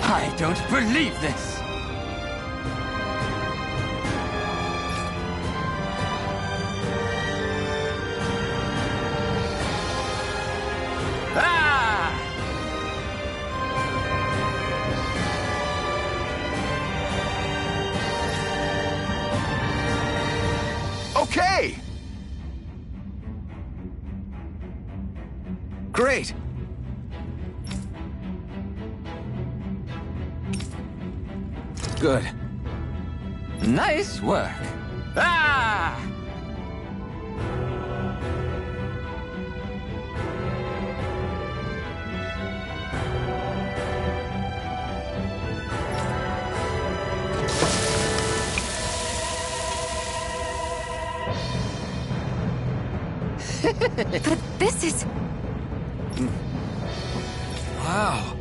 I don't believe this! Ah! Okay! Great! Good. Nice work. Ah! But this is... Wow.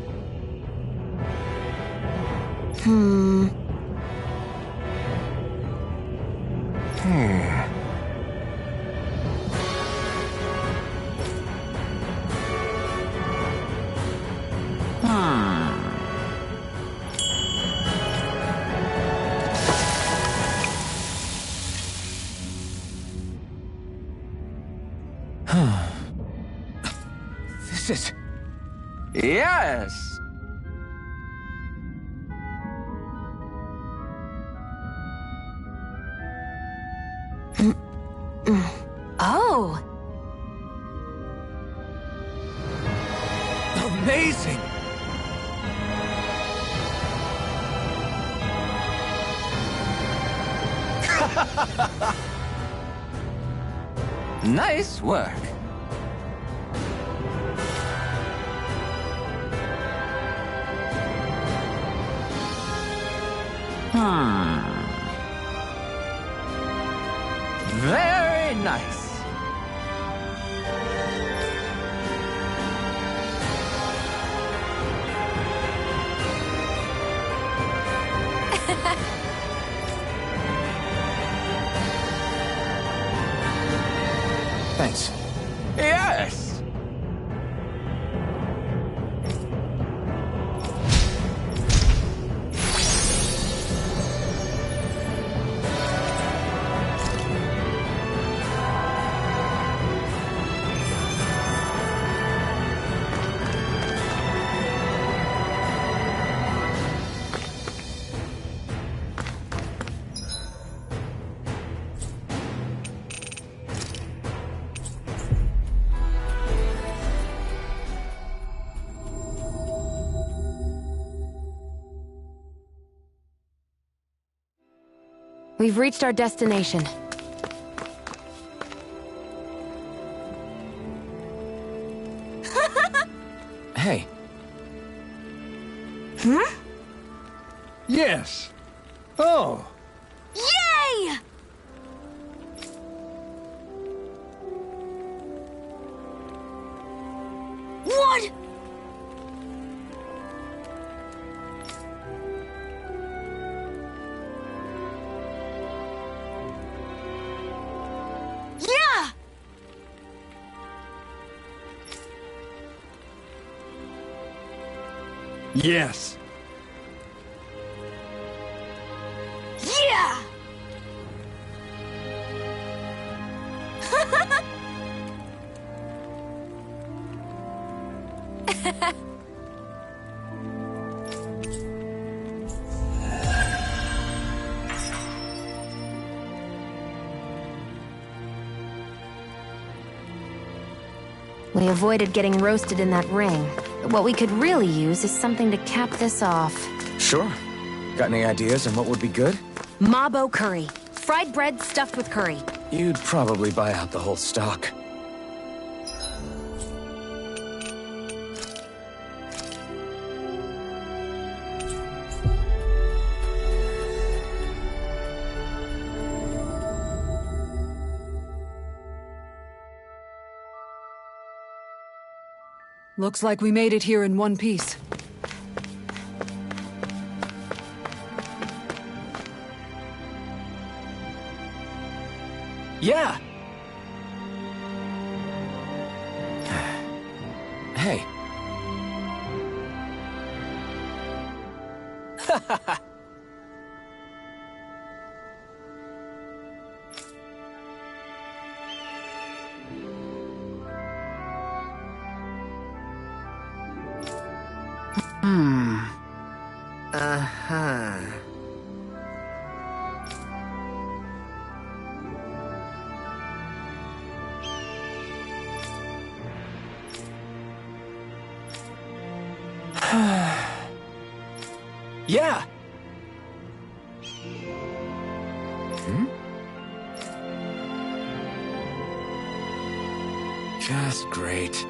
This is... Yes! amazing! Nice work. Very nice. Thanks. Yes! We've reached our destination. Hey. Hmm? Yes. Oh. Yay! What? Yeah! Yes. Yeah! We avoided getting roasted in that ring, but what we could really use is something to cap this off. Sure. Got any ideas on what would be good? Mabo curry. Fried bread stuffed with curry. You'd probably buy out the whole stock. Looks like we made it here in one piece. Yeah! Hey. Uh-huh. Yeah! Hmm? Just great.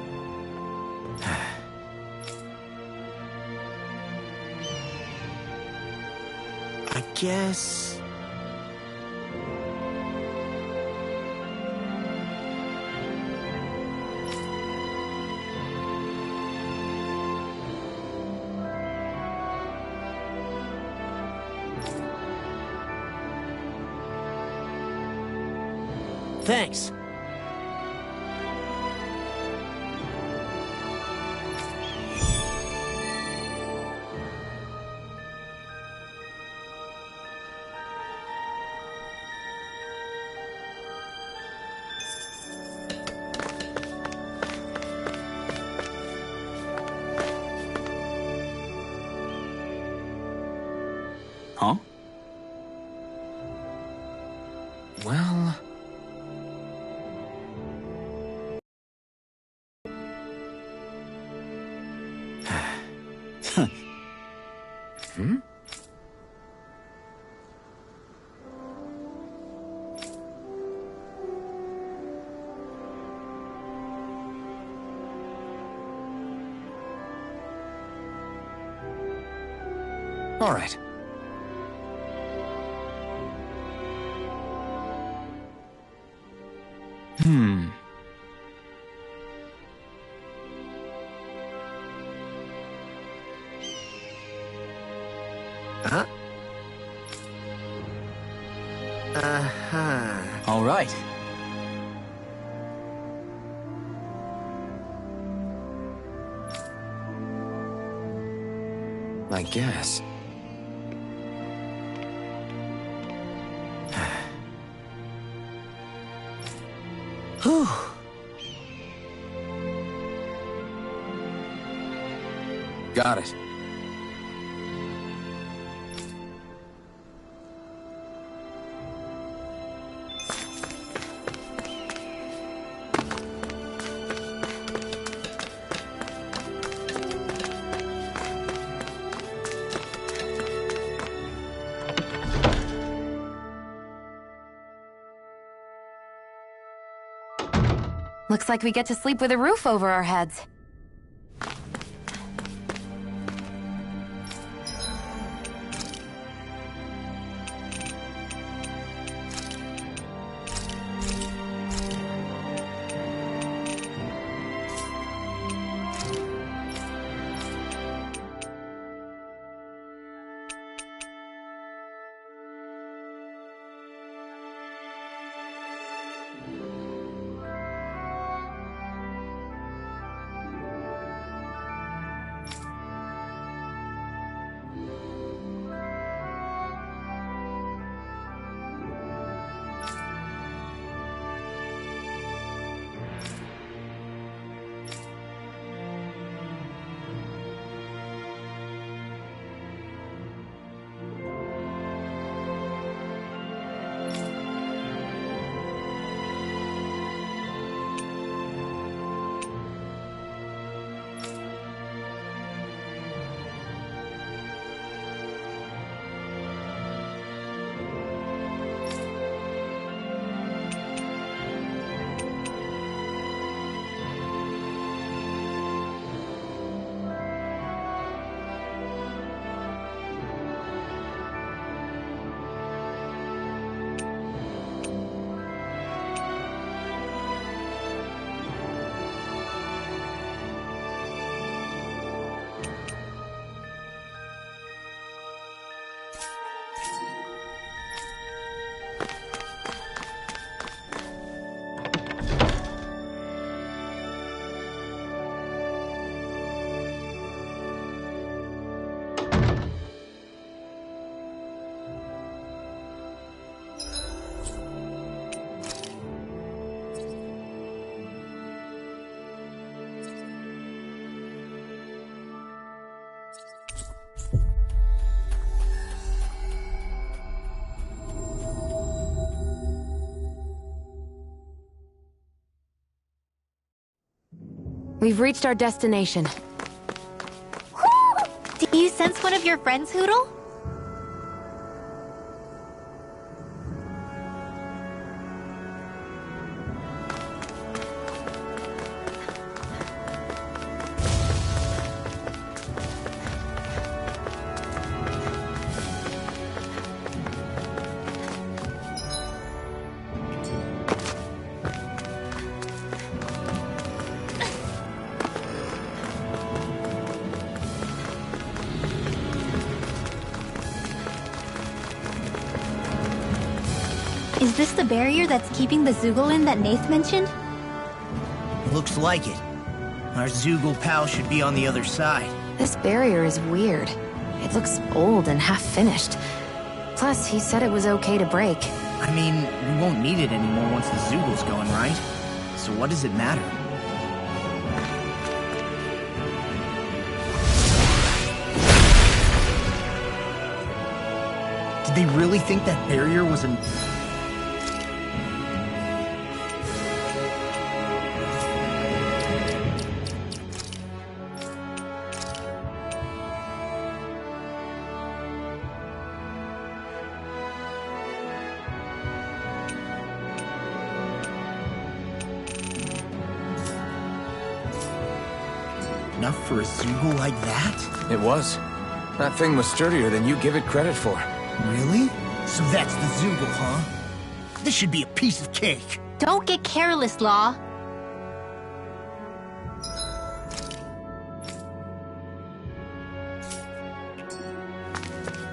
I guess... Thanks. Huh? Well... All right. Huh? Uh-huh. All right. I guess. Whew. Got it. Looks like we get to sleep with a roof over our heads. We've reached our destination. Do you sense one of your friends, Hootle? Is this the barrier that's keeping the Zoogle that Nath mentioned? Looks like it. Our Zoogle pal should be on the other side. This barrier is weird. It looks old and half-finished. Plus, he said it was okay to break. I mean, we won't need it anymore once the Zoogle's going, right? So what does it matter? Did they really think that barrier was an... Enough for a Zoogle like that? It was. That thing was sturdier than you give it credit for. Really? So that's the Zoogle, huh? This should be a piece of cake. Don't get careless, Law.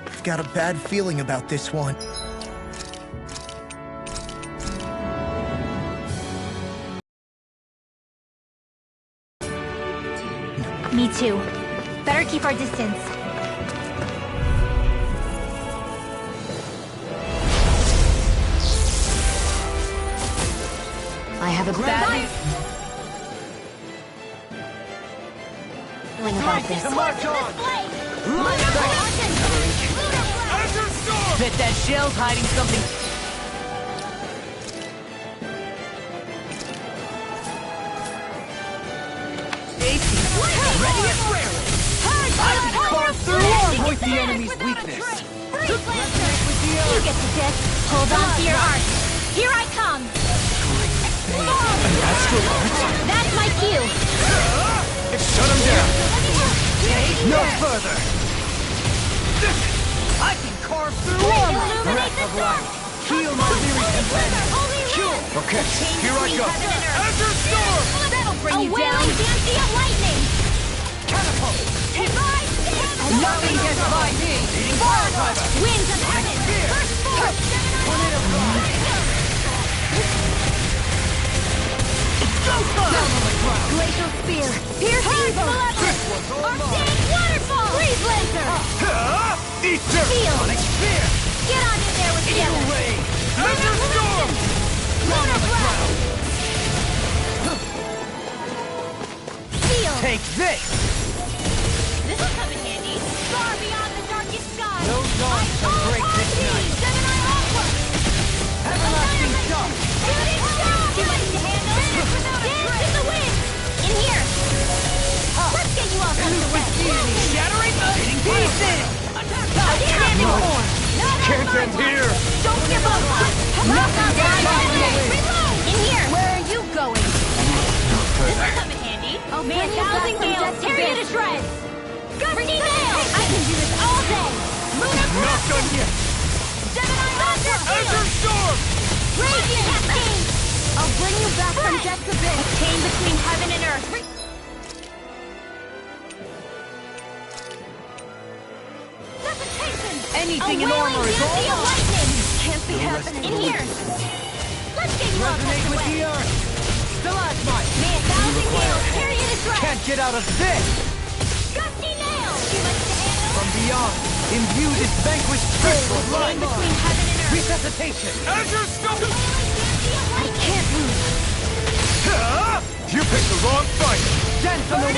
I've got a bad feeling about this one. Me too. Better keep our distance. I have a bad feeling about this. Bet that shell's hiding something. Ready and rarely. I can carve through or avoid the enemy's weakness. You get to this. Hold on to your heart. Here I come. That's my cue. Shut him down! No further. I can carve through armor. Breath of life. Heal my weary companion. Cure. Okay, here I go. Azure Storm. That'll bring you down. Dancy of lightning. Catapult. Nothing gets by me. Winds of heaven. First force. Glacial spear. Pierce evil. Arcane waterfall. Freeze lancer. Easter! Feel. Spear. Get on in there with the others. Azure Storm. Lunar blast. Feel. Take this. This'll come in handy. Far beyond the darkest sky. No dawn shall break this night. Gemini Aqua. Everlasting dark. Shooting star. Too much to handle. Dance in the wind. In here. Let's get you all out of the way. Shattering hitting pieces. Outstanding form. Can't end here! Don't give up. Nothing Reload. In here. Where are you going? This'll come in handy. May 1,000 gales tear you to shreds. Gusty nail. I can do this all day. Lunar Not done yet! Gemini Azure Storm! Radiant cascade. I'll bring you back from death's abyss. A chain between heaven and earth. Anything in armor is all lightning. Can't be happening. In here. Let's get you all resonate with the earth. Stalagmite. May 1,000 gales tear you to shreds. Can't get out of this. Gusty nail. Too much to handle. From beyond, imbued its vanquished spirit with Chain line between heaven and earth. resuscitation. Azure Storm! I can't move. You picked the wrong fight! Dance on the wind.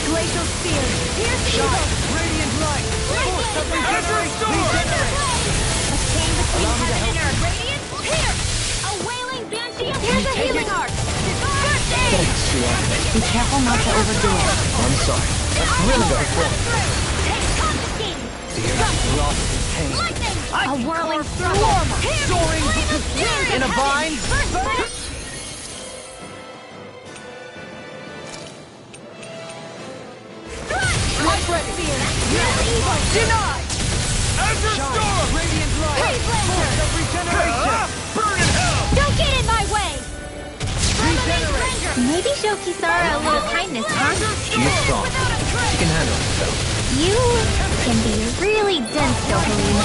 Glacial spear. Pierce Shine. evil. Radiant light. Force of Azure Storm! A chain between Allow me to heaven and help earth. Radiant pierce. A wailing banshee of Here's a healing arc. First aid. Be careful not to overdo it. I'm sorry. That's really bad form. Take confiscating. The earth lost its pain. Lightning. I A can whirling carve through struggle. armor. Soaring in a vine. First blast. I'm ready. Denied. Azure Storm! Radiant light. Praise Lancer. Force of regeneration. Burn in hell! Don't get in my way. Regenerate. Maybe show Kisara a little kindness, huh? She's strong. She can handle herself. You can be really dense, Dohaline.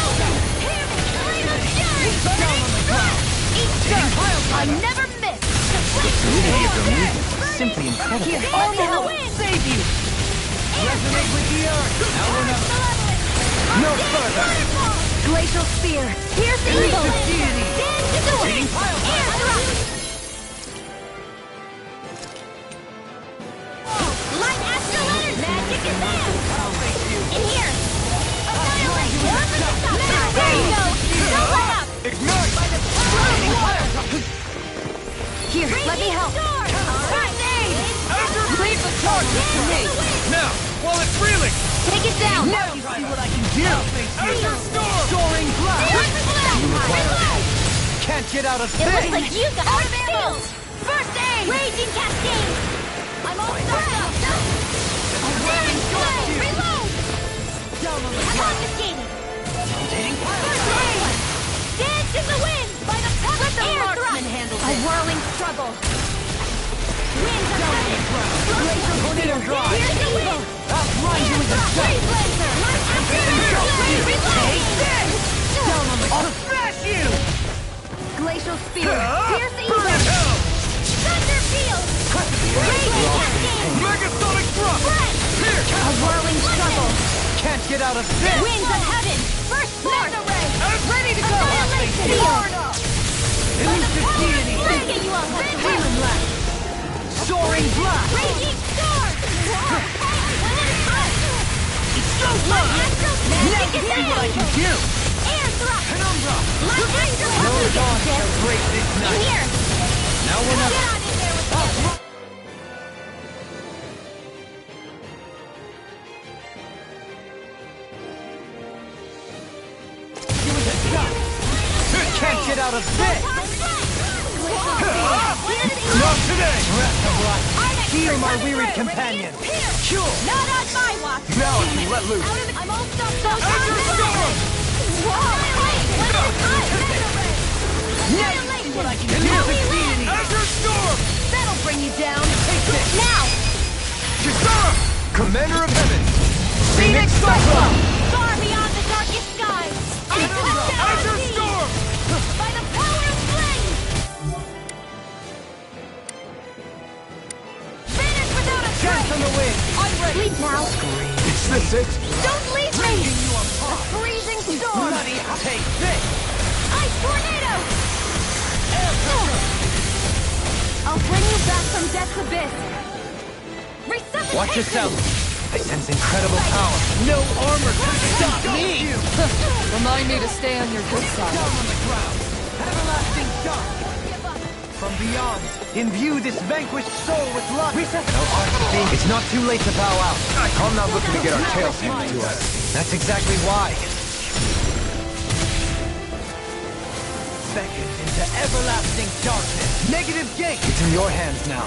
I never miss. Fluidity of your movements is simply incredible. Armor will save you. Resonate with the earth. Now and up. No further. Glacial spear. Pierce evil. Deity. Dance in the wind. Air thrust. Light astral energy. Magic is there. In here. Annihilate. There you go. Don't let up. Ignite! Here, let me help. First aid. Leave the charges to me. Now, while it's reeling! Take it down. Now you see what I can do. Azure Storm! Soaring blast. It Can't get out of looks this. like you got out of ammo. First aid. Raging cascade. I'm all struggle! Winds of heaven! Glacial spear! Here's the evil! Outrun you with a Freeze Lancer! Take this! Down on the I'll smash you! Glacial spear! Pierce evil! Thunder field! Megasonic drop! Here! A whirling struggle! Can't get out of this! Winds of heaven! First force! Ready to go! Annihilation! Elusive deity! You all have demon blast! Soaring blast! Raging storm! Now see what I can do! Air thrust! Penumbra! No dawn shall break this night! Here! Now we're not... Get on in there with me! Can't get out of this! Not today! Breath of life! Heal my wearied companion! Cure! Not on my watch! Now I can let loose! I'm all stuck so strong! See what I can do! Azure Storm! That'll bring you down! Take this! Now! Kisara! Commander of Heaven! Phoenix Cyclone! Far beyond the darkest skies! Azure Storm! By the power of flame! Vanish without a Chance trace! on the wind! I'm ready! Sleep now! Is this it? Don't leave me! A freezing storm! Bloody take this! Ice tornado! I'll bring you back from death's abyss! Resuscitation! Watch yourself! I sense incredible power! No armor can stop me! Remind me to stay on your good side. Down on the ground! Everlasting dark! From beyond, imbue this vanquished soul with love! Reset! No art to be. It's not too late to bow out. I'm not looking to get our tails handed to us. That's exactly why. Beckon into everlasting darkness. Negative gate! It's in your hands now.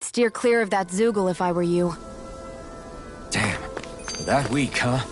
Steer clear of that Zoogle if I were you. Damn. That weak, huh?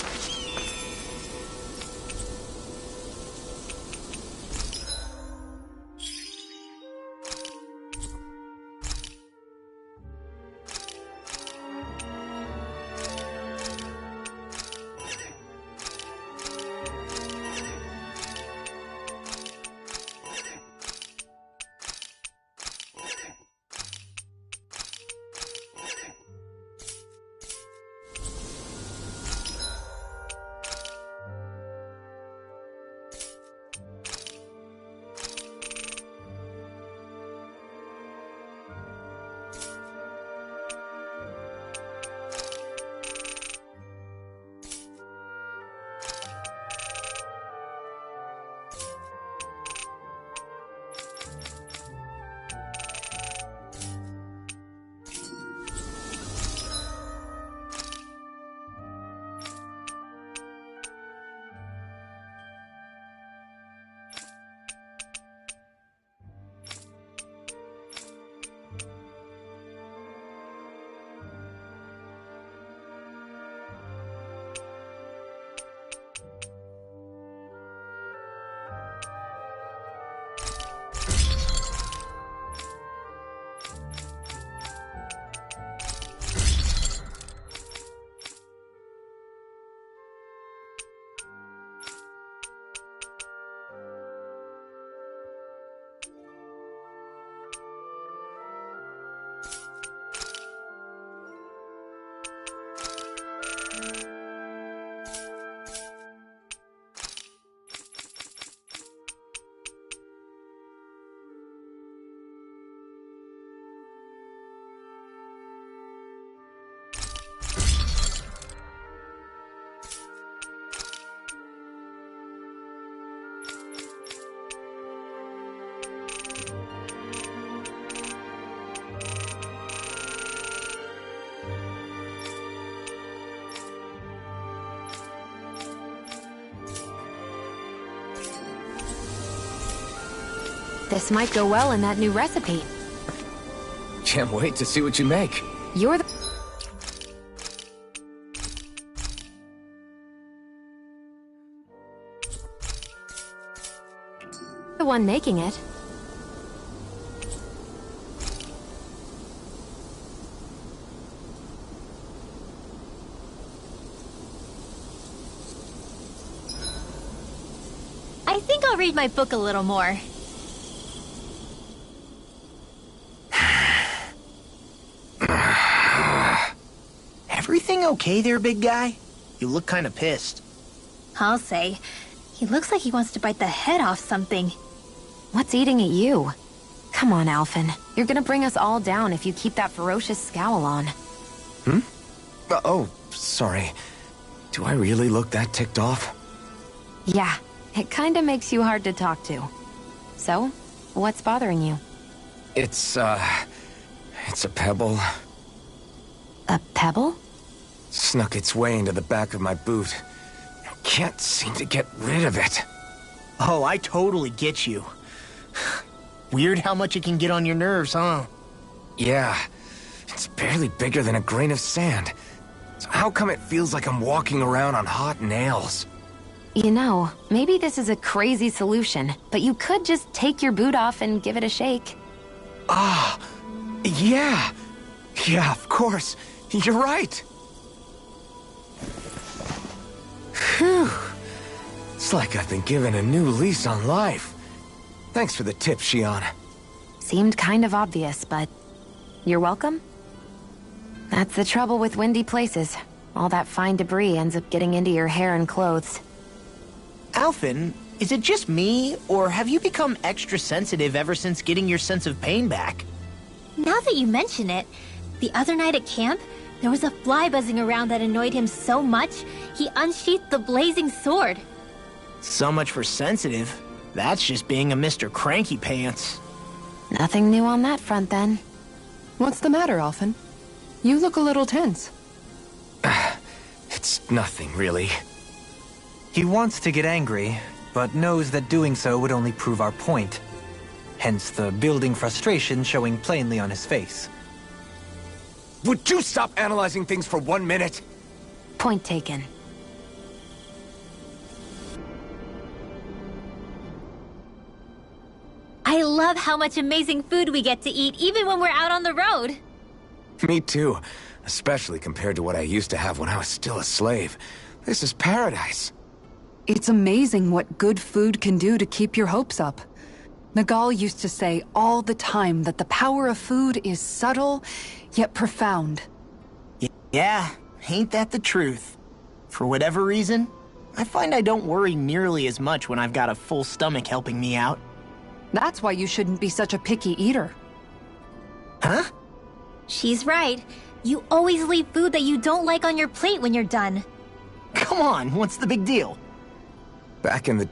This might go well in that new recipe. Can't wait to see what you make. You're the one making it. I think I'll read my book a little more. Everything okay there, big guy? You look kinda pissed. I'll say. He looks like he wants to bite the head off something. What's eating at you? Come on, Alphen. You're gonna bring us all down if you keep that ferocious scowl on. Oh, sorry. Do I really look that ticked off? Yeah, it kinda makes you hard to talk to. So, what's bothering you? It's a pebble. A pebble? Snuck its way into the back of my boot. Can't seem to get rid of it. Oh, I totally get you. Weird how much it can get on your nerves, huh? Yeah, it's barely bigger than a grain of sand. So how come it feels like I'm walking around on hot nails? You know, maybe this is a crazy solution, but you could just take your boot off and give it a shake. Ah, yeah. Yeah, of course. You're right. Phew. It's like I've been given a new lease on life. Thanks for the tip, Shion. Seemed kind of obvious, but you're welcome? That's the trouble with windy places. All that fine debris ends up getting into your hair and clothes. Alphen, is it just me, or have you become extra sensitive ever since getting your sense of pain back? Now that you mention it, the other night at camp, there was a fly buzzing around that annoyed him so much, he unsheathed the blazing sword. So much for sensitive. That's just being a Mr. Cranky Pants. Nothing new on that front, then. What's the matter, Alphen? You look a little tense. It's nothing, really. He wants to get angry, but knows that doing so would only prove our point. Hence the building frustration showing plainly on his face. Would you stop analyzing things for 1 minute? Point taken. I love how much amazing food we get to eat even when we're out on the road. Me too. Especially compared to what I used to have when I was still a slave. This is paradise. It's amazing what good food can do to keep your hopes up. Nagal used to say all the time that the power of food is subtle, yet profound. Yeah, ain't that the truth? For whatever reason, I find I don't worry nearly as much when I've got a full stomach helping me out. That's why you shouldn't be such a picky eater. Huh? She's right. You always leave food that you don't like on your plate when you're done. Come on, what's the big deal? Back in the...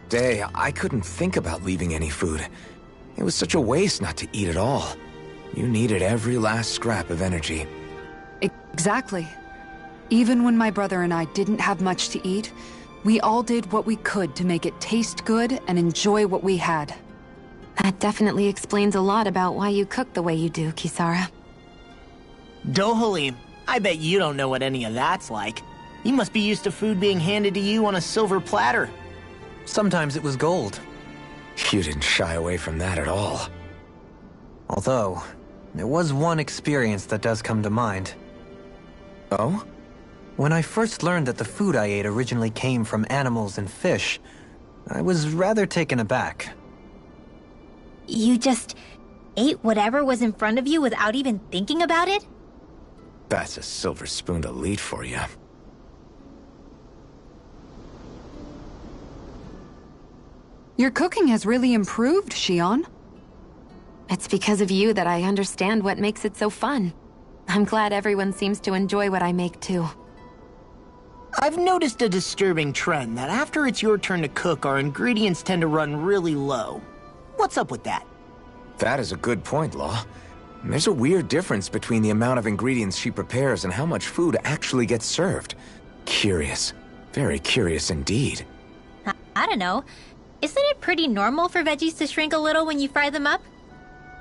day, I couldn't think about leaving any food. It was such a waste not to eat at all. You needed every last scrap of energy. Exactly. Even when my brother and I didn't have much to eat, we all did what we could to make it taste good and enjoy what we had. That definitely explains a lot about why you cook the way you do, Kisara. Dohalim, I bet you don't know what any of that's like. You must be used to food being handed to you on a silver platter. Sometimes it was gold. You didn't shy away from that at all. Although, there was one experience that does come to mind. Oh? When I first learned that the food I ate originally came from animals and fish, I was rather taken aback. You just ate whatever was in front of you without even thinking about it? That's a silver-spooned elite for you. Your cooking has really improved, Shion. It's because of you that I understand what makes it so fun. I'm glad everyone seems to enjoy what I make too. I've noticed a disturbing trend that after it's your turn to cook, our ingredients tend to run really low. What's up with that? That is a good point, Law. There's a weird difference between the amount of ingredients she prepares and how much food actually gets served. Curious. Very curious indeed. I don't know. Isn't it pretty normal for veggies to shrink a little when you fry them up?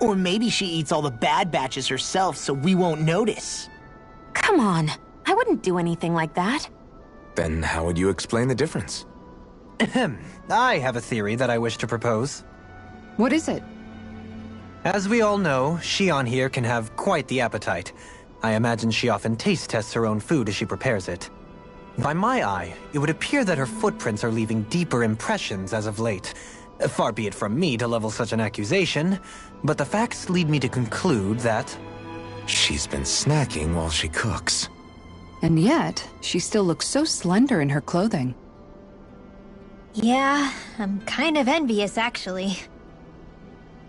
Or maybe she eats all the bad batches herself so we won't notice. Come on, I wouldn't do anything like that. Then how would you explain the difference? Ahem. I have a theory that I wish to propose. What is it? As we all know, Shion here can have quite the appetite. I imagine she often taste tests her own food as she prepares it. By my eye, it would appear that her footprints are leaving deeper impressions as of late. Far be it from me to level such an accusation, but the facts lead me to conclude that... She's been snacking while she cooks. And yet, she still looks so slender in her clothing. Yeah, I'm kind of envious, actually.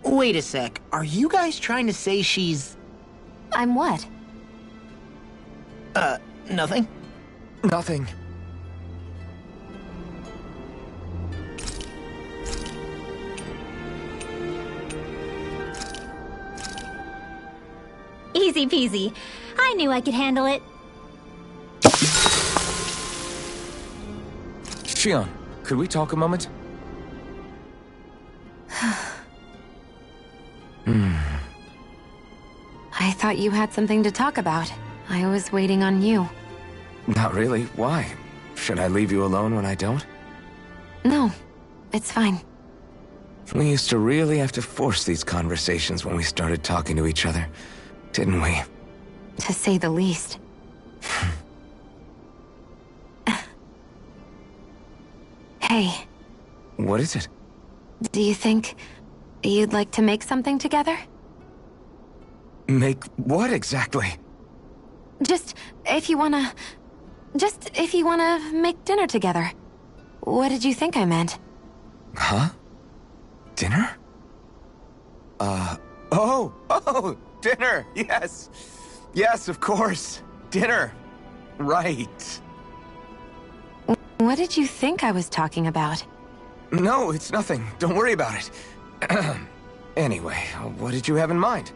Wait a sec, are you guys trying to say she's... I'm what? Nothing? Nothing. Easy peasy. I knew I could handle it. Shion, could we talk a moment? I thought you had something to talk about. I was waiting on you. Not really. Why? Should I leave you alone when I don't? No, it's fine. We used to really have to force these conversations when we started talking to each other, didn't we? To say the least. Hey. What is it? Do you think you'd like to make something together? Make what exactly? Just if you wanna make dinner together. What did you think I meant? Huh? Dinner? Oh, dinner, yes. Yes, of course. Dinner. Right. What did you think I was talking about? No, it's nothing. Don't worry about it. Anyway, what did you have in mind?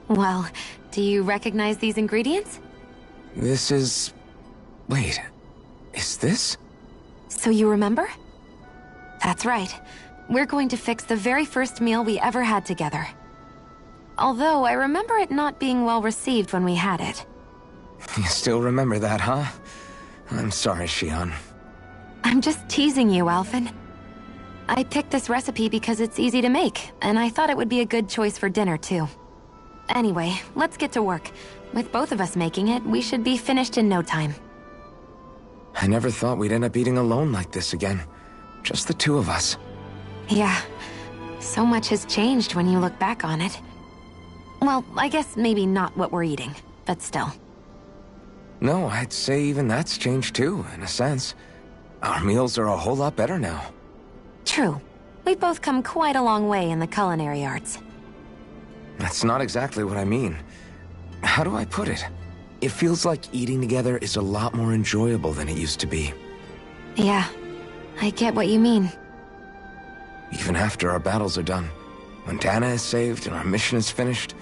Well, do you recognize these ingredients? This is... Wait, is this? So you remember? That's right. We're going to fix the very first meal we ever had together. Although I remember it not being well received when we had it. You still remember that, huh? I'm sorry, Shion. I'm just teasing you, Alphen. I picked this recipe because it's easy to make, and I thought it would be a good choice for dinner, too. Anyway, let's get to work. With both of us making it, we should be finished in no time. I never thought we'd end up eating alone like this again. Just the two of us. Yeah. So much has changed when you look back on it. Well, I guess maybe not what we're eating, but still. No, I'd say even that's changed too, in a sense. Our meals are a whole lot better now. True. We've both come quite a long way in the culinary arts. That's not exactly what I mean. How do I put it? It feels like eating together is a lot more enjoyable than it used to be. Yeah, I get what you mean. Even after our battles are done, when Dana is saved and our mission is finished,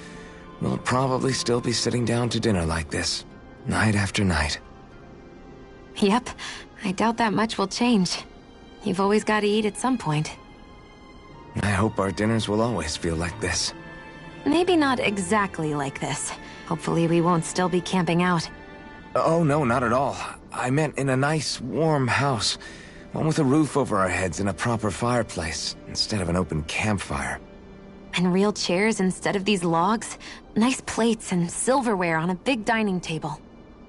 we'll probably still be sitting down to dinner like this, night after night. Yep, I doubt that much will change. You've always got to eat at some point. I hope our dinners will always feel like this. Maybe not exactly like this. Hopefully we won't still be camping out. Oh, no, not at all. I meant in a nice, warm house. One with a roof over our heads and a proper fireplace, instead of an open campfire. And real chairs instead of these logs. Nice plates and silverware on a big dining table.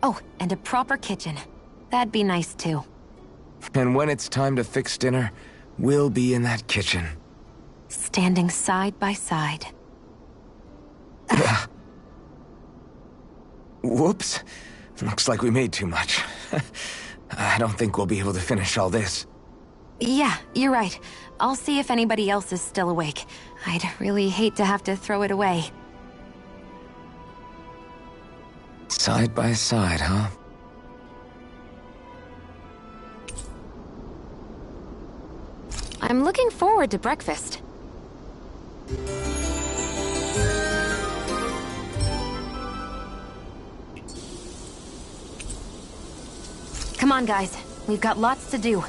Oh, and a proper kitchen. That'd be nice too. And when it's time to fix dinner, we'll be in that kitchen. Standing side by side. Whoops. Looks like we made too much. I don't think we'll be able to finish all this. Yeah, you're right. I'll see if anybody else is still awake. I'd really hate to have to throw it away. Side by side, huh? I'm looking forward to breakfast. Come on, guys. We've got lots to do.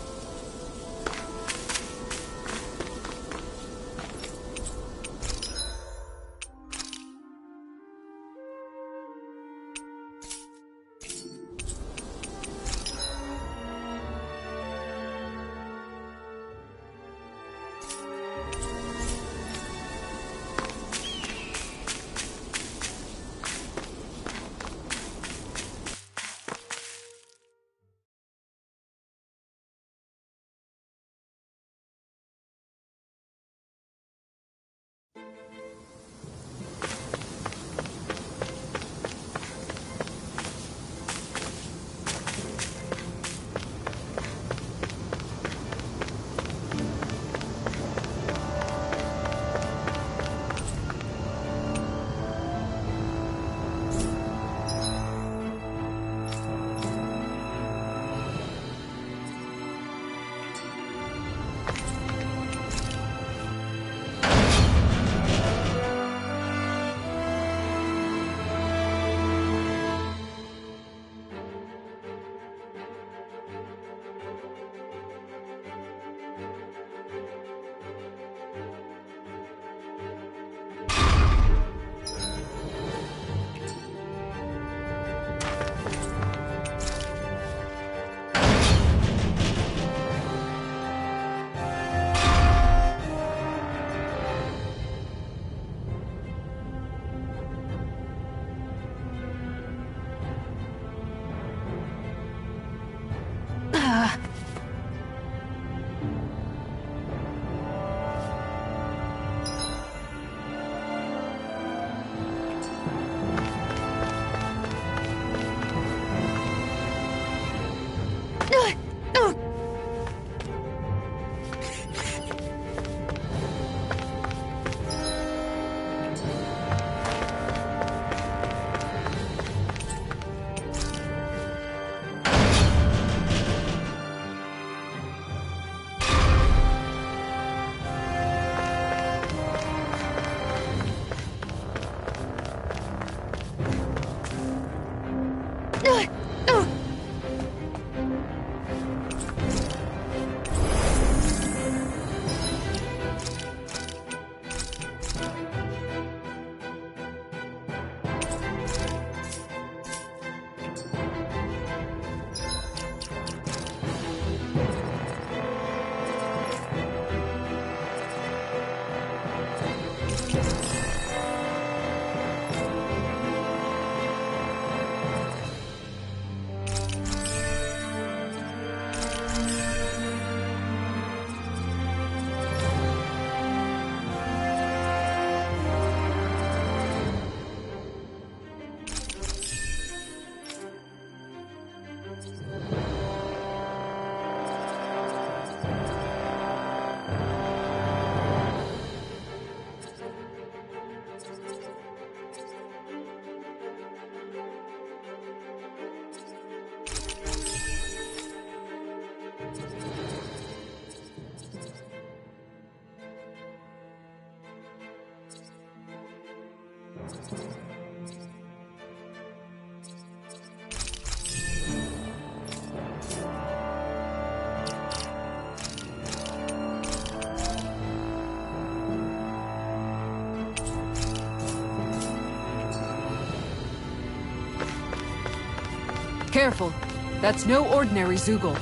Careful. That's no ordinary Zoogle.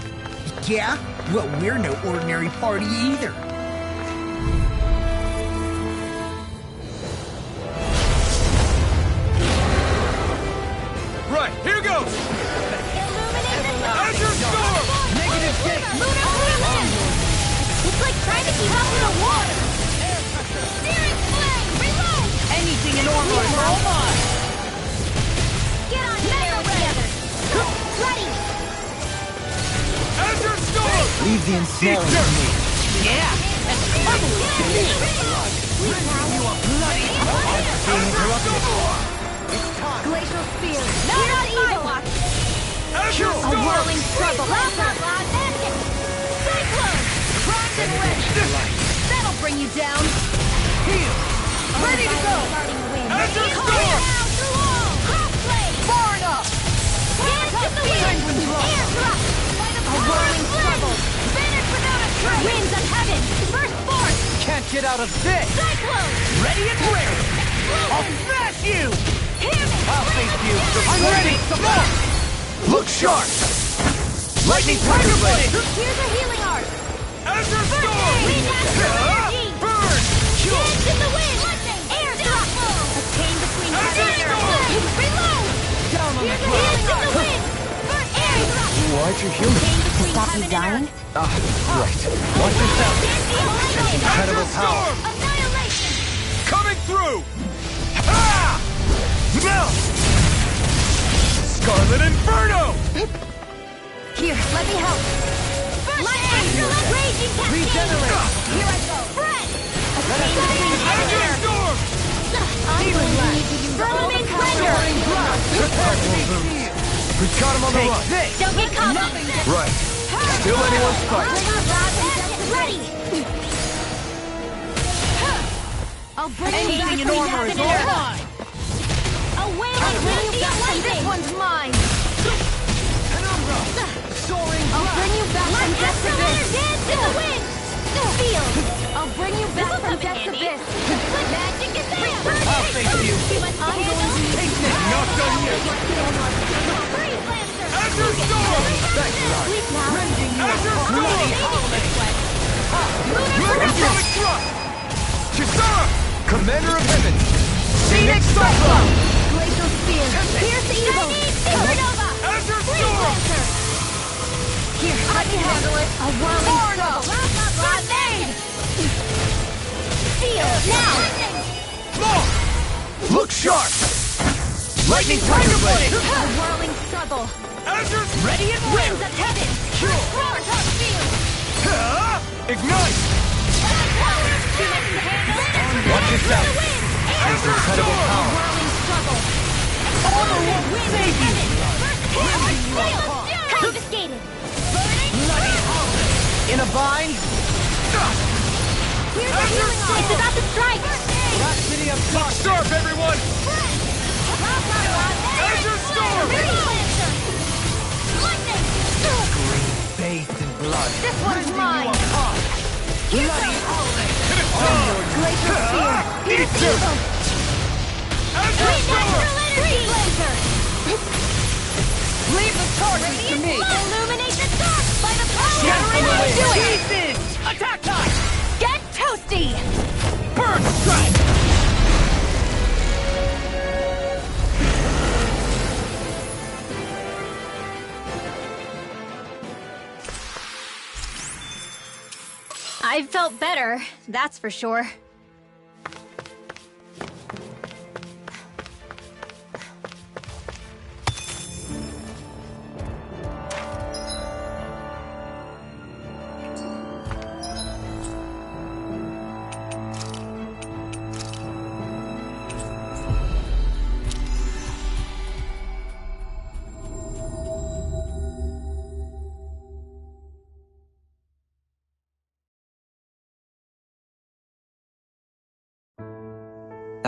Yeah? Well, we're no ordinary party either. Right, here goes! Azure Storm! Negative 6! Lunar Flame! It's like trying to keep up with the water! Steering Flame! Reload! Anything in order is all mine! Get on here together! Ready! Azure Storm! Leave the ensnaring to me. Yeah! That's trouble to me! You are bloody! Being interrupted. Glacial Spear! Not on evil! Azure A Storm! whirling struggle! Blah, blah, blah! Cyclone! Primed and ready! That'll bring you down! Heal! Ready to go! Azure Storm! Crossblade! Far enough! Hands to the wind! Air drop! A whirling struggle! Finish without a trace! Winds of heaven! First force! Can't get out of this! Cyclone! Ready and ready! I'll smash you! Hear me! I'll face you! I'm ready! Some more! Look sharp! Lightning Tiger Blade! Here's a healing art! Azure First Storm! aid! Wind astral energy! Burn! Hands in the wind! Air drop! A chain between heaven and earth! Reload! Down on the Here's a ground! hands in the wind! First air drop! Why'd you heal me? Chain between Stop heaven you and dying? earth! Ah, right. Watch yourself! Incredible Azure power. Storm! Annihilation! Coming through! Ah! Melt! Scarlet Inferno! Here, let me help! First aid! Raging cascade! Regenerate! Here I go! Spread! A chain between heaven and Azure earth! Storm! I'm going to need to use all the Soaring pressure! Blast! Prepare to be sealed! We've got him on the run! Take this! Don't get caught! Right. Still anyone's fight. Ready! I'll bring Anything you in back armor from is death all and mine! earth. A wailing radiant lightning! This one's mine! Soaring I'll Blast! bring you back from death's abyss! Dance in the wind! Feel! I'll bring you back from death's abyss! Magic is there! I'll face you! I'm going to need Take this! Not done yet! Freeze Lancer! Azure Storm! Thanks, Lars! Sleep now! Rending you Azure apart! Storm! Bloody howling! Atomic Thrust! Kisara! Commander of Heaven! Scenic Cyclone! Glacial Spear! Pierce evil! Supernova! Azure Freeze Storm! Lancer! Here, I can handle it! A whirling struggle! First aid! Feel! Now! More! Look sharp! Lightning Tiger Blade! A whirling struggle! Azure Ready and Winds ready! of heaven! Sure. Gravitas field! Ignite! Watch yourself! Azure Incredible Storm! power. Whirling struggle! Armor won't Winds of save you! heaven! Confiscated! Bloody howling! In a bind? Here's a healing art! It's about to strike! Rhapsody of Look Darkness! sharp, everyone! Azure Storm! Lightning! Bathed in blood. This one's mine! Bloody howling! Glacial Spear! Eat you! Azure Wind Storm! Astral Energy! Laser! Leave the charges to me! Illuminate the dark by the power Shattering of away! do it! Pieces! Attack time! Get toasty! Burn strike! I felt better, that's for sure.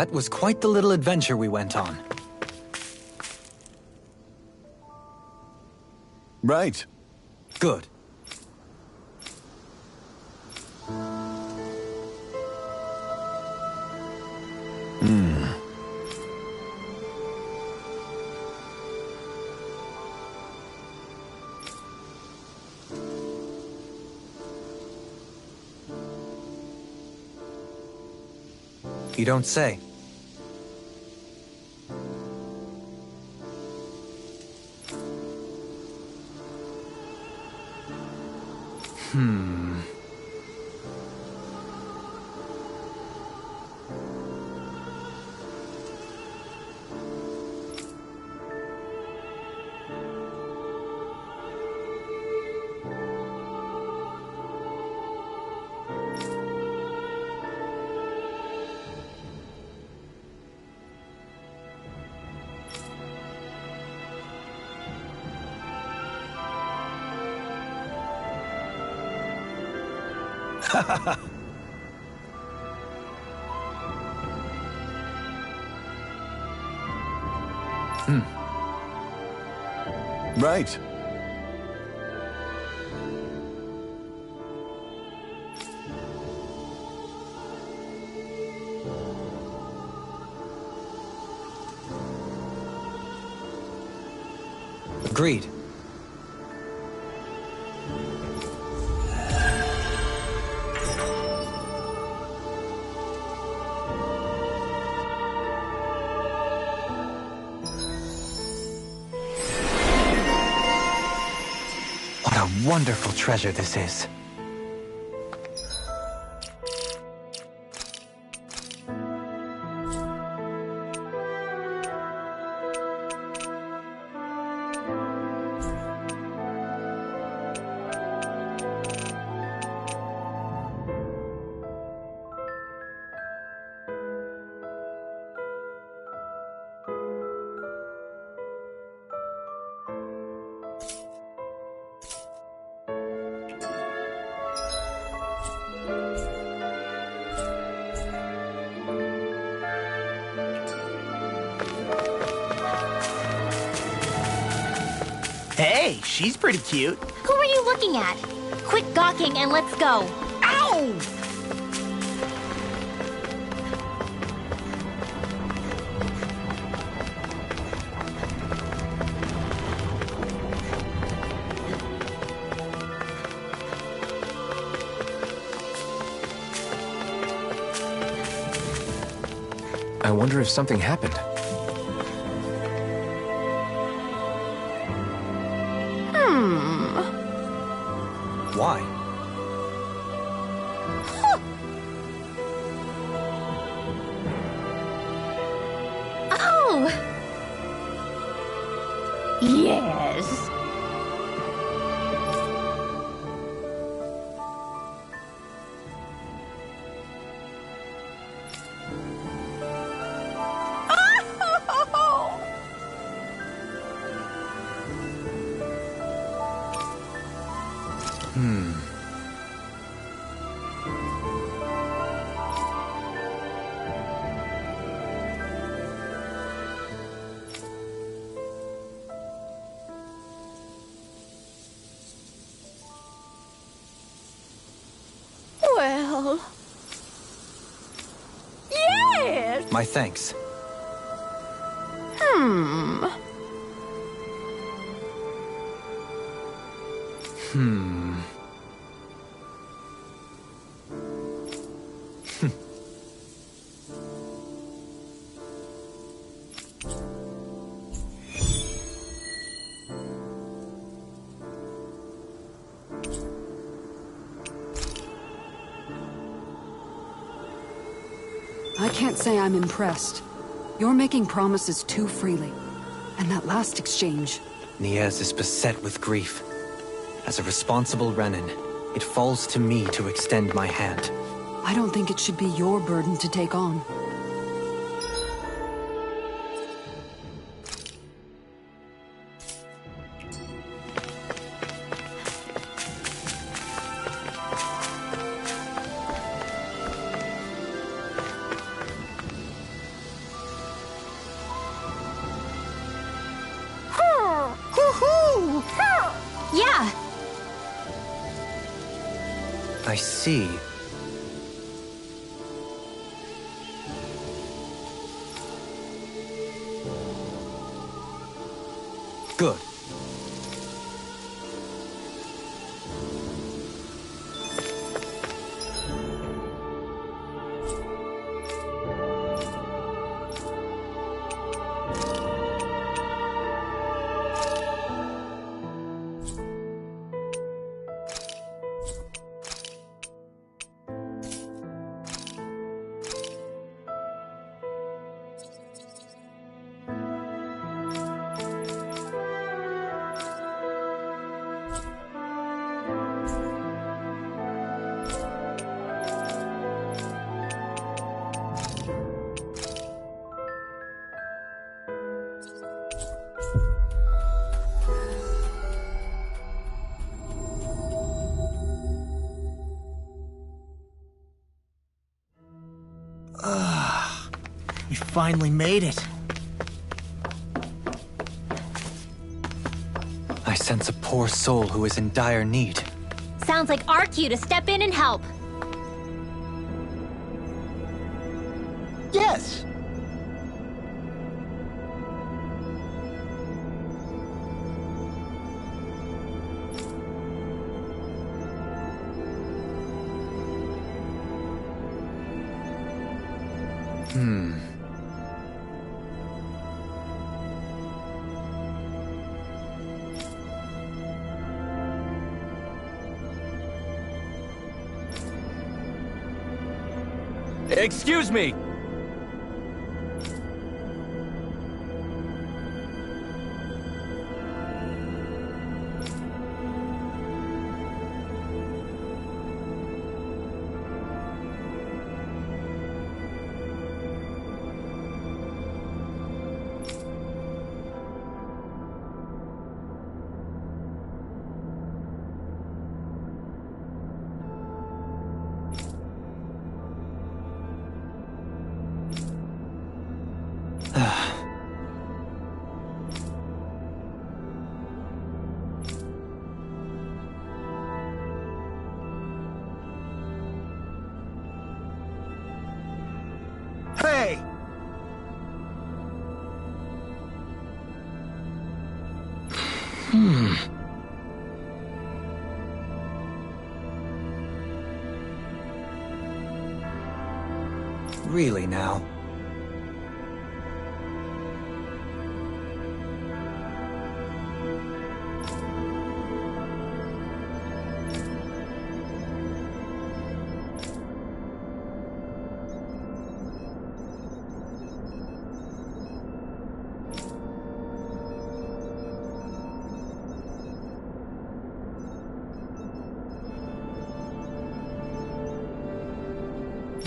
That was quite the little adventure we went on. Right. Good. You don't say. Right. Agreed. What a wonderful treasure this is. Hey, she's pretty cute. Who are you looking at? Quit gawking and let's go. Ow! I wonder if something happened. Why? Oh! Yes. Well... Yes! My thanks. I can't say I'm impressed. You're making promises too freely. And that last exchange... Niez is beset with grief. As a responsible Renin, it falls to me to extend my hand. I don't think it should be your burden to take on. I see. Good. We finally made it. I sense a poor soul who is in dire need. Sounds like our cue to step in and help. Yes! Excuse me! Hey! Really now?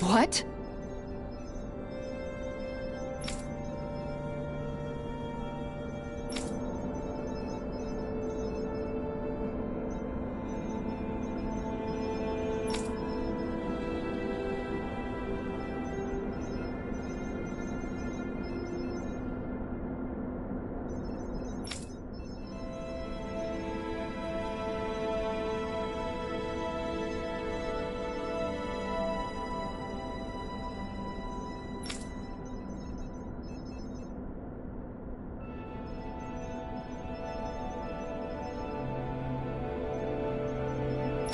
What?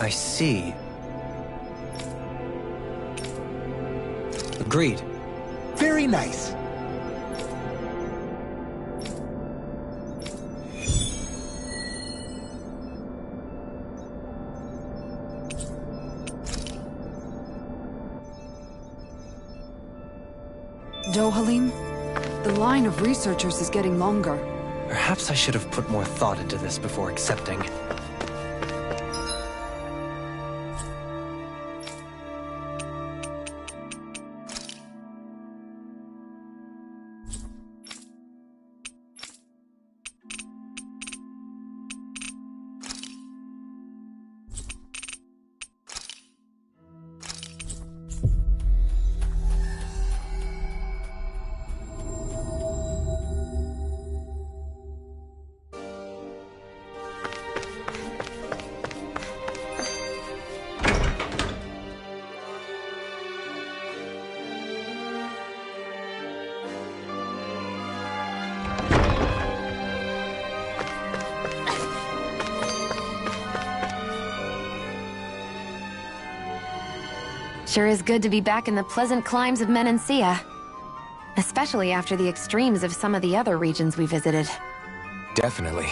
I see. Agreed. Very nice. Dohalim, the line of researchers is getting longer. Perhaps I should have put more thought into this before accepting. Sure is good to be back in the pleasant climes of Menancia. Especially after the extremes of some of the other regions we visited. Definitely.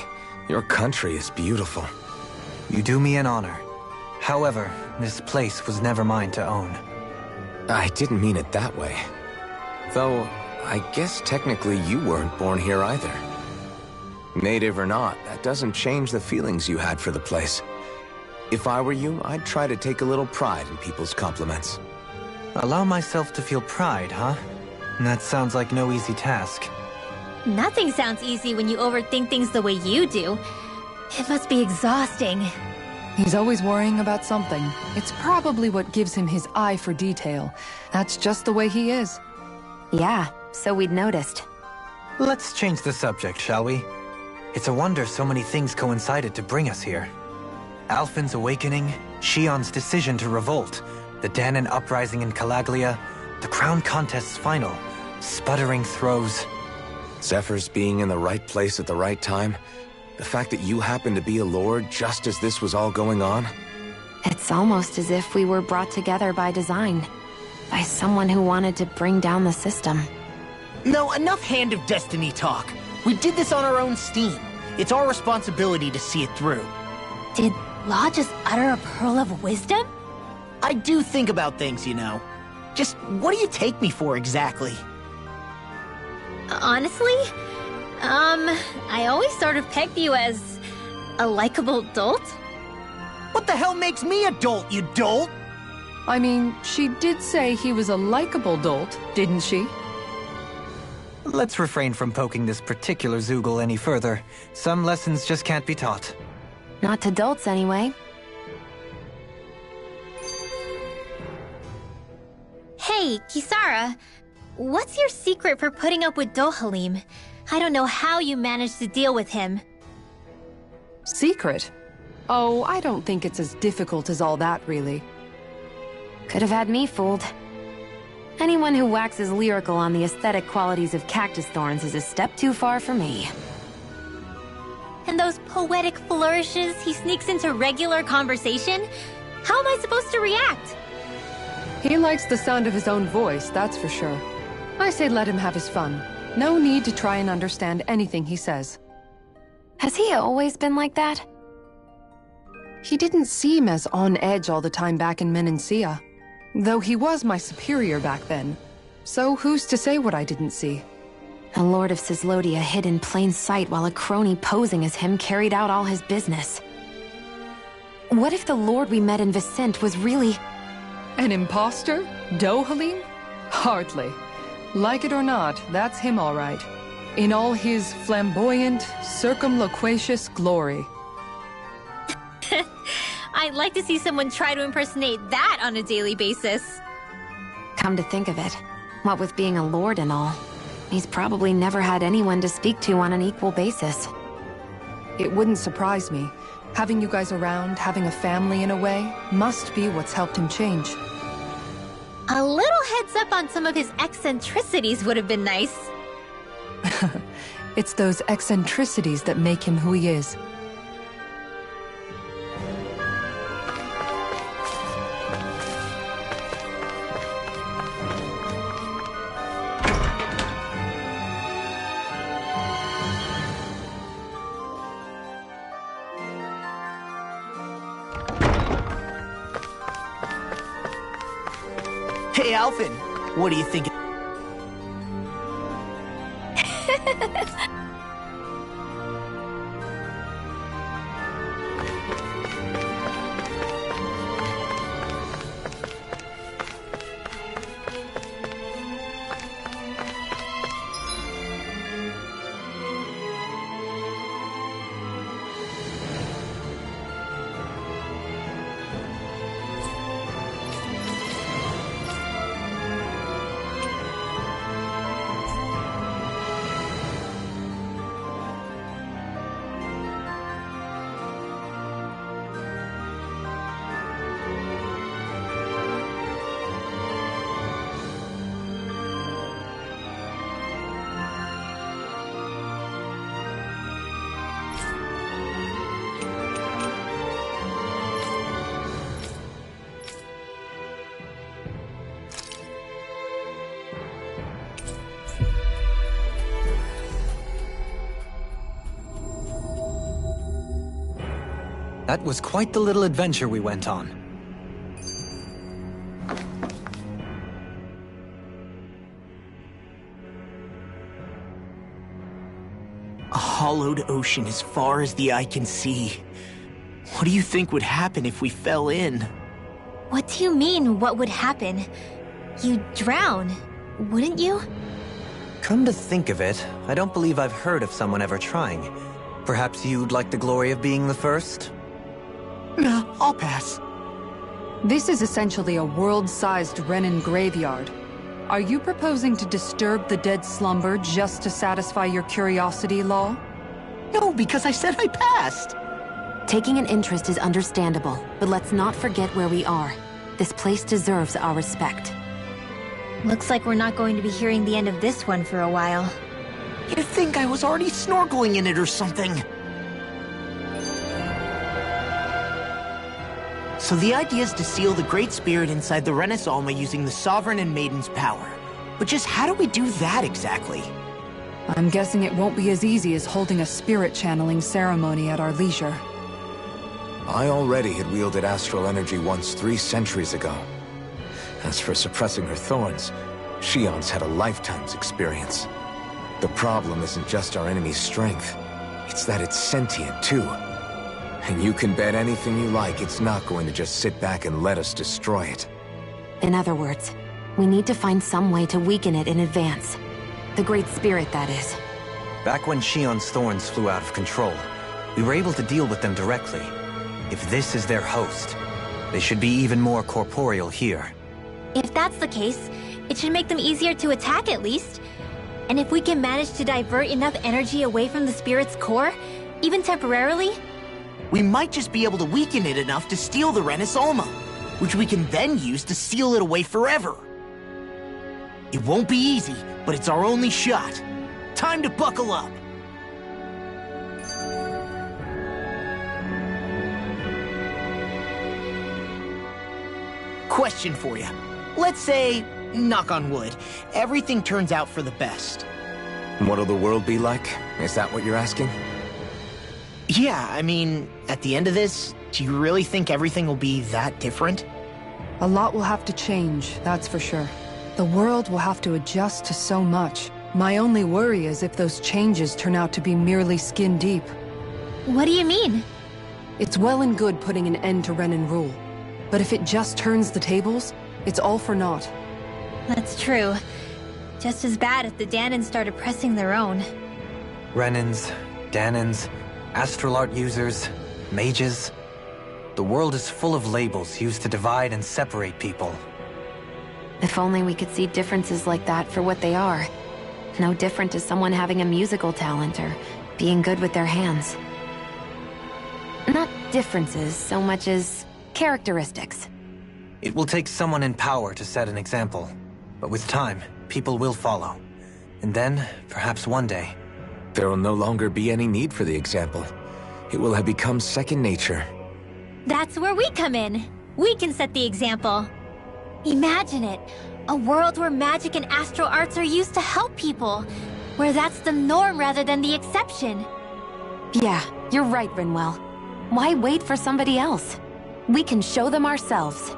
Your country is beautiful. You do me an honor. However, this place was never mine to own. I didn't mean it that way. Though, I guess technically you weren't born here either. Native or not, that doesn't change the feelings you had for the place. If I were you, I'd try to take a little pride in people's compliments. Allow myself to feel pride, huh? That sounds like no easy task. Nothing sounds easy when you overthink things the way you do. It must be exhausting. He's always worrying about something. It's probably what gives him his eye for detail. That's just the way he is. Yeah, so we'd noticed. Let's change the subject, shall we? It's a wonder so many things coincided to bring us here. Alphen's awakening, Shion's decision to revolt, the Danon uprising in Calaglia, the crown contest's final, sputtering throws. Zephyr's being in the right place at the right time, the fact that you happened to be a lord just as this was all going on. It's almost as if we were brought together by design. By someone who wanted to bring down the system. No, enough Hand of Destiny talk. We did this on our own steam. It's our responsibility to see it through. Did Law just utter a pearl of wisdom? I do think about things, you know. Just what do you take me for exactly? Honestly, I always sort of pegged you as a likable dolt. What the hell makes me a dolt, you dolt? I mean, she did say he was a likable dolt, didn't she? Let's refrain from poking this particular Zoogle any further. Some lessons just can't be taught. Not to dolts, anyway. Hey, Kisara, what's your secret for putting up with Dohalim? I don't know how you managed to deal with him. Secret? Oh, I don't think it's as difficult as all that, really. Could have had me fooled. Anyone who waxes lyrical on the aesthetic qualities of cactus thorns is a step too far for me. And those poetic flourishes he sneaks into regular conversation? How am I supposed to react? He likes the sound of his own voice, that's for sure. I say let him have his fun. No need to try and understand anything he says. Has he always been like that? He didn't seem as on edge all the time back in Menancia. Though he was my superior back then. So who's to say what I didn't see? A lord of Cislodia hid in plain sight while a crony posing as him carried out all his business. What if the lord we met in Vicente was really... An imposter? Dohalim? Hardly. Like it or not, that's him all right. In all his flamboyant, circumloquacious glory. I'd like to see someone try to impersonate that on a daily basis. Come to think of it, what with being a lord and all, he's probably never had anyone to speak to on an equal basis. It wouldn't surprise me. Having you guys around, having a family in a way, must be what's helped him change. A little heads up on some of his eccentricities would have been nice. It's those eccentricities that make him who he is. Hey, Alphen, what do you think? That was quite the little adventure we went on. A hollowed ocean as far as the eye can see. What do you think would happen if we fell in? What do you mean, what would happen? You'd drown, wouldn't you? Come to think of it, I don't believe I've heard of someone ever trying. Perhaps you'd like the glory of being the first? Nah, I'll pass. This is essentially a world-sized Renin graveyard. Are you proposing to disturb the dead's slumber just to satisfy your curiosity, Law? No, because I said I passed. Taking an interest is understandable, but let's not forget where we are. This place deserves our respect. Looks like we're not going to be hearing the end of this one for a while. You'd think I was already snorkeling in it or something. So the idea is to seal the Great Spirit inside the Renis Alma using the Sovereign and Maiden's power. But just how do we do that exactly? I'm guessing it won't be as easy as holding a spirit channeling ceremony at our leisure. I already had wielded astral energy once 3 centuries ago. As for suppressing her thorns, Shion's had a lifetime's experience. The problem isn't just our enemy's strength, it's that it's sentient too. And you can bet anything you like it's not going to just sit back and let us destroy it. In other words, we need to find some way to weaken it in advance. The Great Spirit, that is. Back when Shion's thorns flew out of control, we were able to deal with them directly. If this is their host, they should be even more corporeal here. If that's the case, it should make them easier to attack at least. And if we can manage to divert enough energy away from the spirit's core, even temporarily, We might just be able to weaken it enough to steal the Renis Alma, which we can then use to seal it away forever. It won't be easy, but it's our only shot. Time to buckle up. Question for you. Let's say, knock on wood, everything turns out for the best. What'll the world be like? Is that what you're asking? Yeah, I mean, at the end of this, do you really think everything will be that different? A lot will have to change, that's for sure. The world will have to adjust to so much. My only worry is if those changes turn out to be merely skin deep. what do you mean? It's well and good putting an end to Renin rule. But if it just turns the tables, it's all for naught. That's true. Just as bad if the Danans started pressing their own. Renins, Danans, astral art users, mages. The world is full of labels used to divide and separate people. If only we could see differences like that for what they are. No different to someone having a musical talent or being good with their hands. Not differences so much as characteristics. It will take someone in power to set an example. But with time, people will follow. And then, perhaps one day... There will no longer be any need for the example. It will have become second nature. That's where we come in. We can set the example. Imagine it. A world where magic and astral arts are used to help people. Where that's the norm rather than the exception. Yeah, you're right, Rinwell. Why wait for somebody else? We can show them ourselves.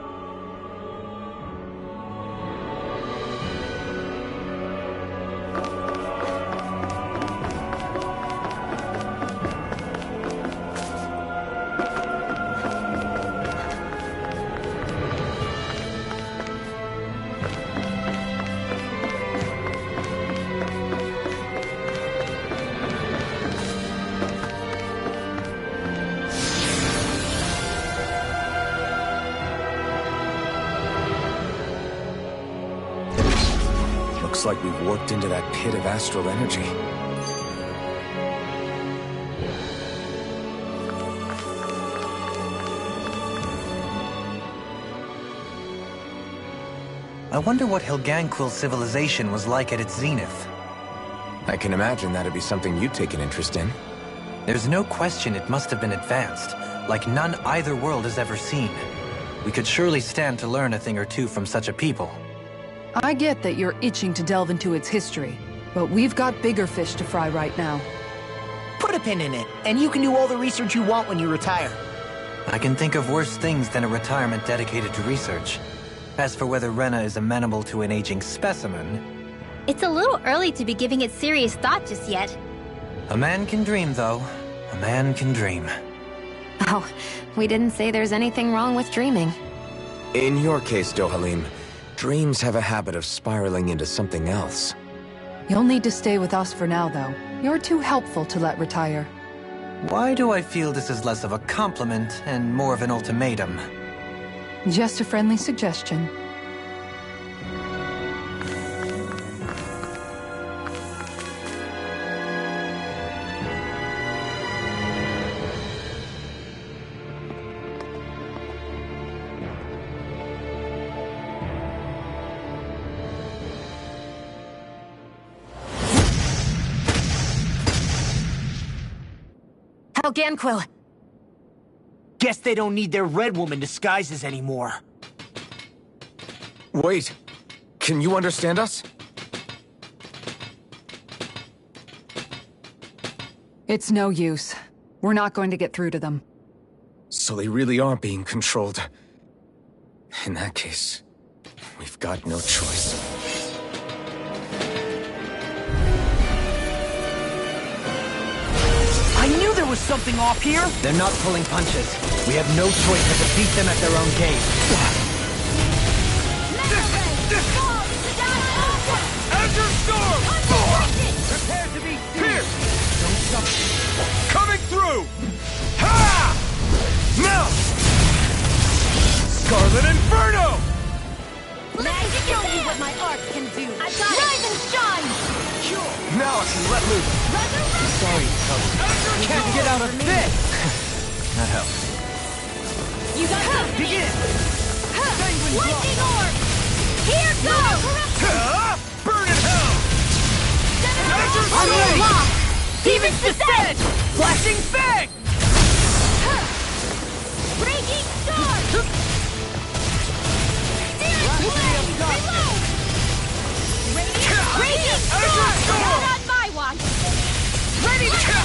Looks like we've warped into that pit of astral energy. I wonder what Hilganquil's civilization was like at its zenith. I can imagine that'd be something you'd take an interest in. There's no question it must have been advanced, like none either world has ever seen. We could surely stand to learn a thing or two from such a people. I get that you're itching to delve into its history, but we've got bigger fish to fry right now. Put a pin in it, and you can do all the research you want when you retire. I can think of worse things than a retirement dedicated to research. As for whether Rena is amenable to an aging specimen... It's a little early to be giving it serious thought just yet. A man can dream, though. A man can dream. Oh, we didn't say there's anything wrong with dreaming. In your case, Dohalim, dreams have a habit of spiraling into something else. You'll need to stay with us for now, though. You're too helpful to let retire. Why do I feel this is less of a compliment and more of an ultimatum? Just a friendly suggestion. Ganquill! Guess they don't need their Red Woman disguises anymore. Wait, can you understand us? It's no use. We're not going to get through to them. So they really are being controlled. In that case, we've got no choice. I knew there was something off here! They're not pulling punches. We have no choice but to beat them at their own game. Azure Storm! Prepare to be Pierce! Don't suffer. Coming through! Ha! Now! Scarlet Inferno! Let me show you what my art can do! I got it! Rise and shine! Now I can let loose. Sorry, Cub. Can't get out of this! That helps. You got company! Begin! Lightning orb! Here goes! Burn in hell! Azure On your Storm! block! Demon's Descent! Flashing Fang! Raging Storm! Searing Flame! Reload! Raging Storm! Not on my watch! Ready to...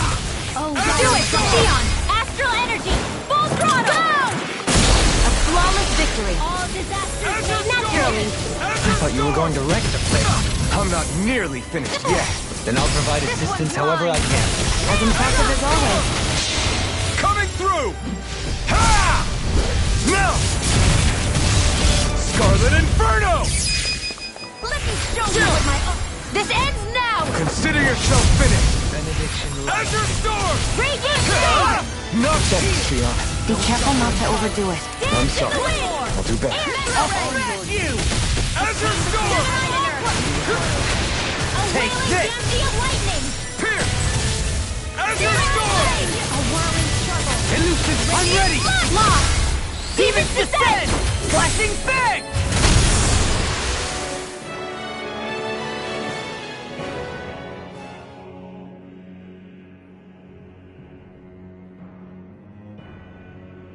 Oh, do it! Theon! Astral Energy! Full throttle! Go! A flawless victory. All disasters made naturally! I thought you were going to wreck the place. I'm not nearly finished yet. Then I'll provide assistance however I can. As impressive as always. Coming through! Ha! Now! Scarlet Inferno! Let me show you what my... This ends now! Consider yourself finished! Benediction light. Azure Storm! Raging Storm! Not that, Theon. Be careful not to overdo it. I'm sorry. I'll do better. I'll humble you! Azure Storm! Take this! Lightning! Pierce! Azure Storm! A whirling struggle! Elusive, I'm ready! Lock! Demon's Descent! Flashing Fang!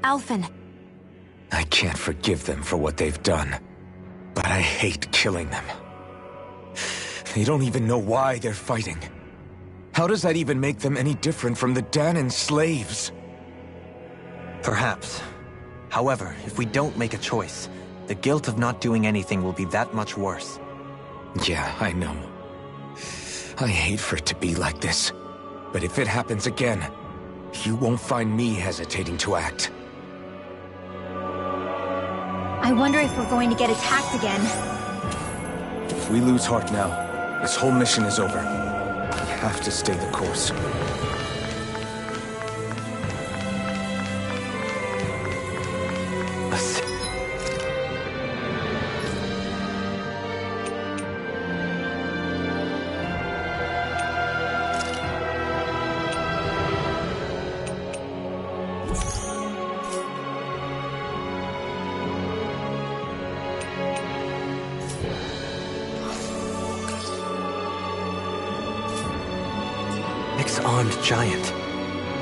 Alphen, I can't forgive them for what they've done, but I hate killing them. They don't even know why they're fighting. How does that even make them any different from the Danon slaves? Perhaps. However, if we don't make a choice, the guilt of not doing anything will be that much worse. Yeah, I know. I hate for it to be like this. But if it happens again, you won't find me hesitating to act. I wonder if we're going to get attacked again. If we lose heart now, this whole mission is over. We have to stay the course. Armed giant.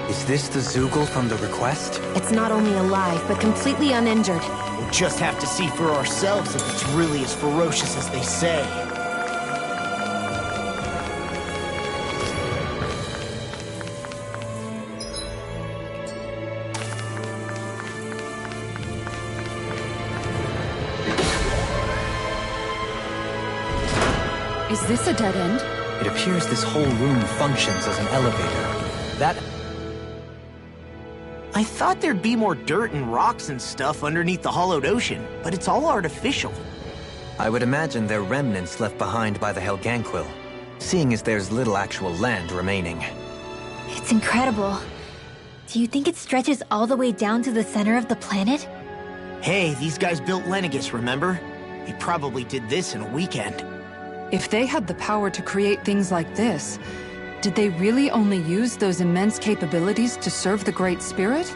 Is this the Zoogle from the request? it's not only alive, but completely uninjured. We'll just have to see for ourselves if it's really as ferocious as they say. Is this a dead end? It appears this whole room functions as an elevator. That... I thought there'd be more dirt and rocks and stuff underneath the hollowed ocean, but it's all artificial. I would imagine they're remnants left behind by the Helganquil, seeing as there's little actual land remaining. It's incredible. Do you think it stretches all the way down to the center of the planet? Hey, these guys built Lenegis, remember? They probably did this in a weekend. If they had the power to create things like this, did they really only use those immense capabilities to serve the Great Spirit?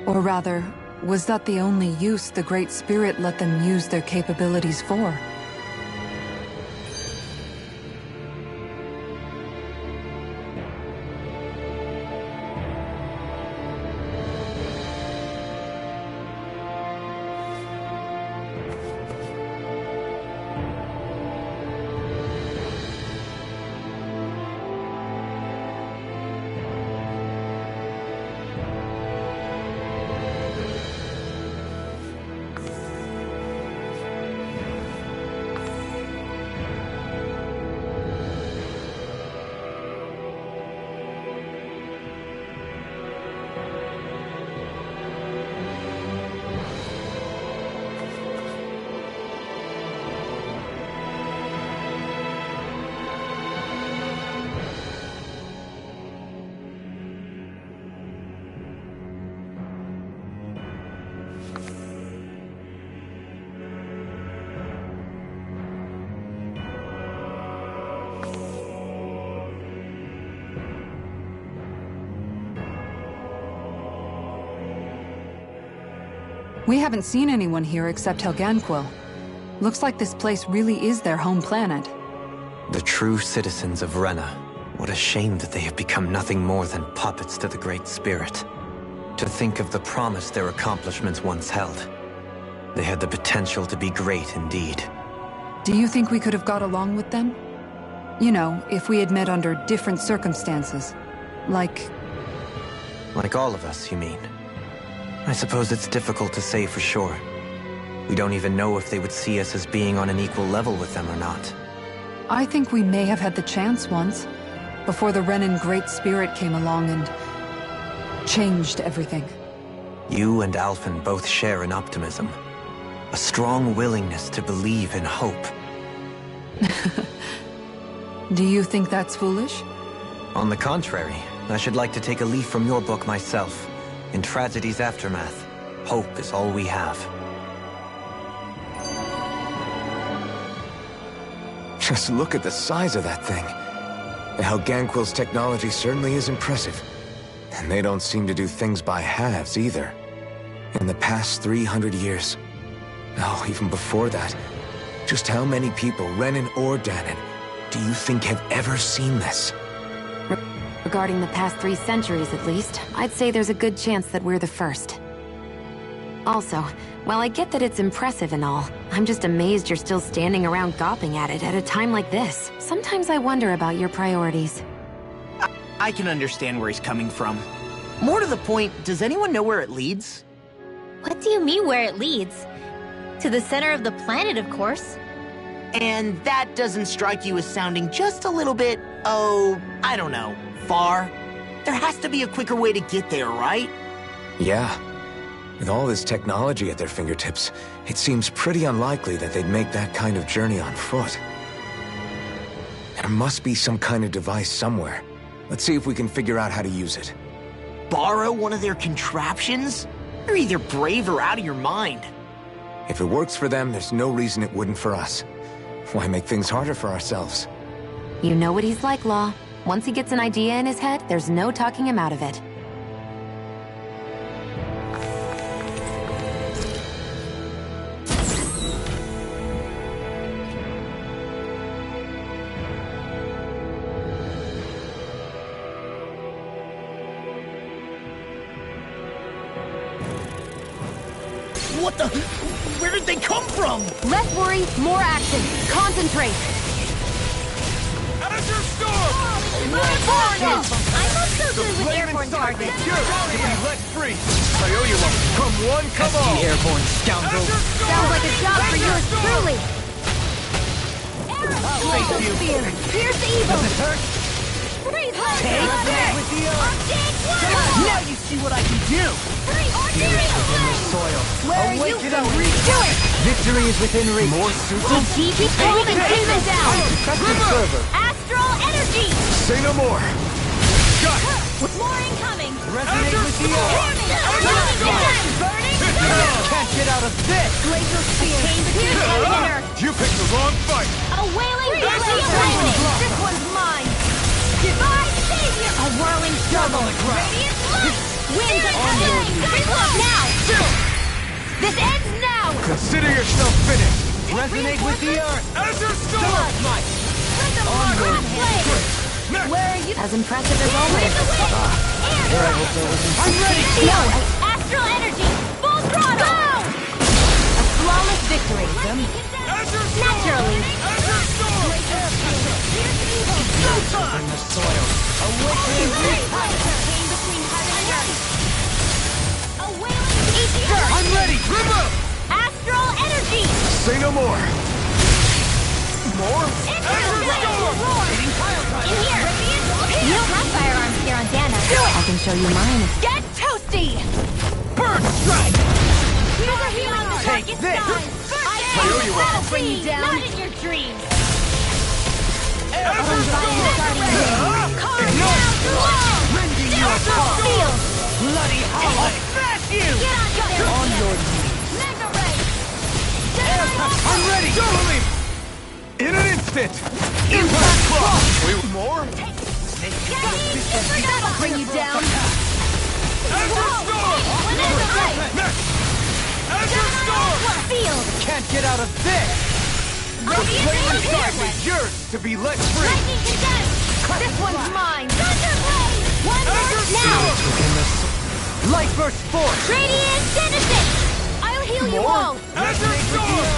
Or rather, was that the only use the Great Spirit let them use their capabilities for? We haven't seen anyone here except Helganquil. Looks like this place really is their home planet. The true citizens of Rena. What a shame that they have become nothing more than puppets to the Great Spirit. To think of the promise their accomplishments once held. They had the potential to be great indeed. Do you think we could have got along with them? You know, if we had met under different circumstances. Like all of us, you mean? I suppose it's difficult to say for sure. We don't even know if they would see us as being on an equal level with them or not. I think we may have had the chance once, before the Renan Great Spirit came along and changed everything. You and Alphen both share an optimism. A strong willingness to believe in hope. Do you think that's foolish? On the contrary, I should like to take a leaf from your book myself. In tragedy's aftermath, hope is all we have. Just look at the size of that thing. The Helganquil's technology certainly is impressive. And they don't seem to do things by halves either. In the past 300 years, oh, even before that, just how many people, Renan or Danan, do you think have ever seen this? Regarding the past 3 centuries at least, I'd say there's a good chance that we're the first. Also, while I get that it's impressive and all, I'm just amazed you're still standing around gawping at it at a time like this. Sometimes I wonder about your priorities. I can understand where he's coming from. More to the point, does anyone know where it leads? What do you mean where it leads? To the center of the planet, of course. And that doesn't strike you as sounding just a little bit, oh, I don't know, far? There has to be a quicker way to get there, right? Yeah. With all this technology at their fingertips, it seems pretty unlikely that they'd make that kind of journey on foot. There must be some kind of device somewhere. Let's see if we can figure out how to use it. Borrow one of their contraptions? You're either brave or out of your mind. If it works for them, there's no reason it wouldn't for us. Why make things harder for ourselves? You know what he's like, Law. Once he gets an idea in his head, there's no talking him out of it. What the? Where did they come from? Less worry, more action. Concentrate. As your storm! I'm not so good with airborne targets. Let free! I owe you one. Come one, come all! Airborne scoundrel. Sounds like a job for yours truly. I'll face you. Spear! Pierce evil! Does it hurt? Freeze Take that with the earth! Now you see what I can do! Arterial flame! Soil. Where are you Awaken going? and reach. Do it! Victory is within reach. More suits. GG Cove and take them down! Defective server. Astral energy! Say no more! More incoming! Resonate with the earth. Burning Can't get out of this! Glacial spear! Pierce heaven and earth! You picked the wrong fight! A wailing glacial lightning! This one's mine! Divine savior! A whirling struggle! Radiant look! Winds of heaven! Now! This ends now! Consider yourself finished! Resonate with the earth! Azure Storm! Let them mark on flame! Where are you? As impressive as always. I'm ready! No! Astral energy! Full throttle! Go! A flawless victory. Naturally. Azure Storm! In the soil. Awakening reach. I'm ready! River! Astral energy! Say no more! More? In here! You don't have firearms here on Dana. I can show you mine. Get toasty! Bird strike! Never heal on the Take darkest this. skies! I'll bring you down! Not in your dreams! Rending you apart! Steel! Bloody hell! I'll smash you! Get on your knees! Mega Ray! I'm ready! Go, Lily! In an instant! Impact cross! More? That'll bring you down! Azure Storm! Mega Ray! Azure Storm! Field! Can't get out of this! Radiant It's yours to be let free! Lightning condensed! This one's mine! Thunder Blade! One more now! Light burst force! Radiant Genesis! I'll heal you all! Azure Storm!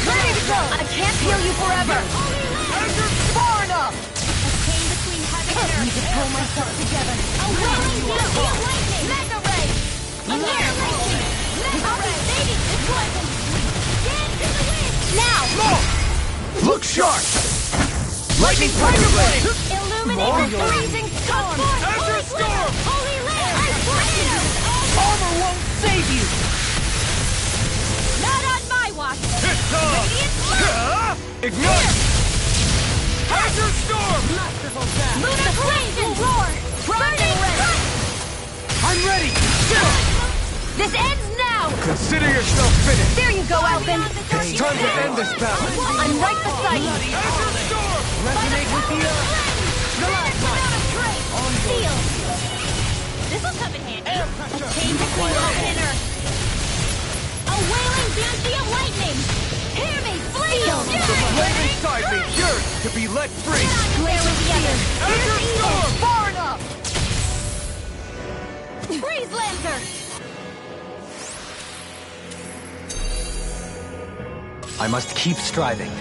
Ready to go! I can't heal you forever! Far enough! Need to pull myself together. A wailing steel lightning! Mega Ray! I'm here! Mega Ray! Baby, this poison! Dance in the wind! Now! Look sharp! Lightning Tiger Blade! Illuminate the freezing storm! Azure Storm! Holy Land! Ice tornado! Armor won't save you! Not on my watch! It's time! Radiant Ignite! Azure Storm! Lunar Blade will roar! Burning Ray! I'm ready! This ends now! Consider yourself finished! There you go, Alvin! It's time to end this battle! I'm right beside you! Azure Storm! Resonate with the earth! Steel! This'll come in handy. A chain between heaven and earth. A wailing banshee of lightning! Hear me, flail! Flame inside me, yours to be let free! Glacial together! Azure Storm! Far enough! Freeze Lancer! I must keep striving.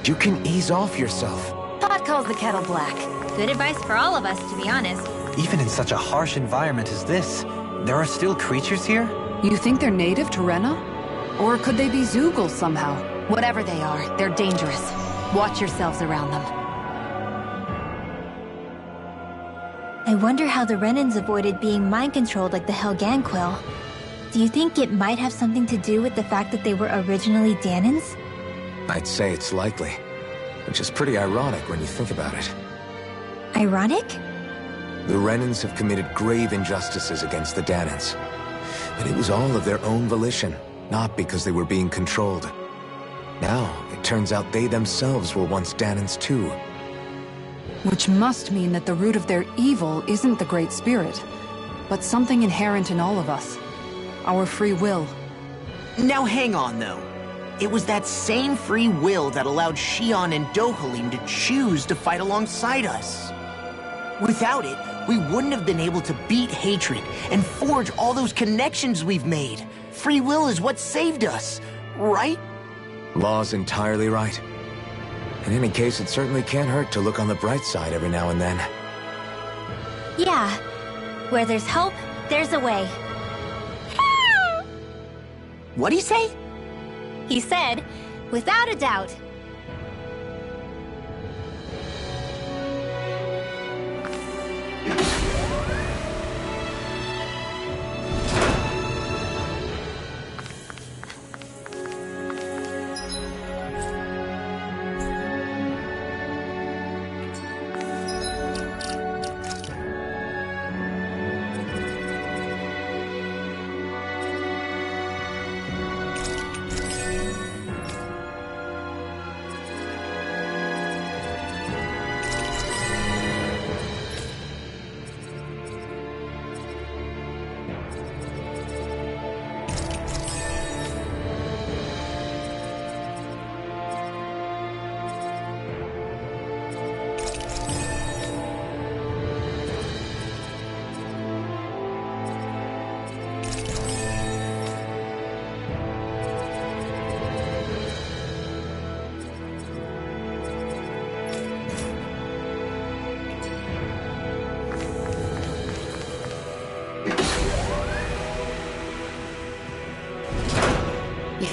You can ease off yourself. Pot calls the kettle black. Good advice for all of us, to be honest. Even in such a harsh environment as this, there are still creatures here? You think they're native to Rena? Or could they be Zoogle somehow? Whatever they are, they're dangerous. Watch yourselves around them. I wonder how the Renans avoided being mind-controlled like the Helganquil. Do you think it might have something to do with the fact that they were originally Danans? I'd say it's likely. Which is pretty ironic when you think about it. Ironic? The Renans have committed grave injustices against the Danans. But it was all of their own volition, not because they were being controlled. Now, it turns out they themselves were once Danans too. Which must mean that the root of their evil isn't the Great Spirit, but something inherent in all of us. Our free will. Now hang on, though. It was that same free will that allowed Xion and Dohalim to choose to fight alongside us. Without it, we wouldn't have been able to beat hatred and forge all those connections we've made. Free will is what saved us, right? Law's entirely right. In any case, it certainly can't hurt to look on the bright side every now and then. Yeah. Where there's hope, there's a way. What'd he say? He said, without a doubt.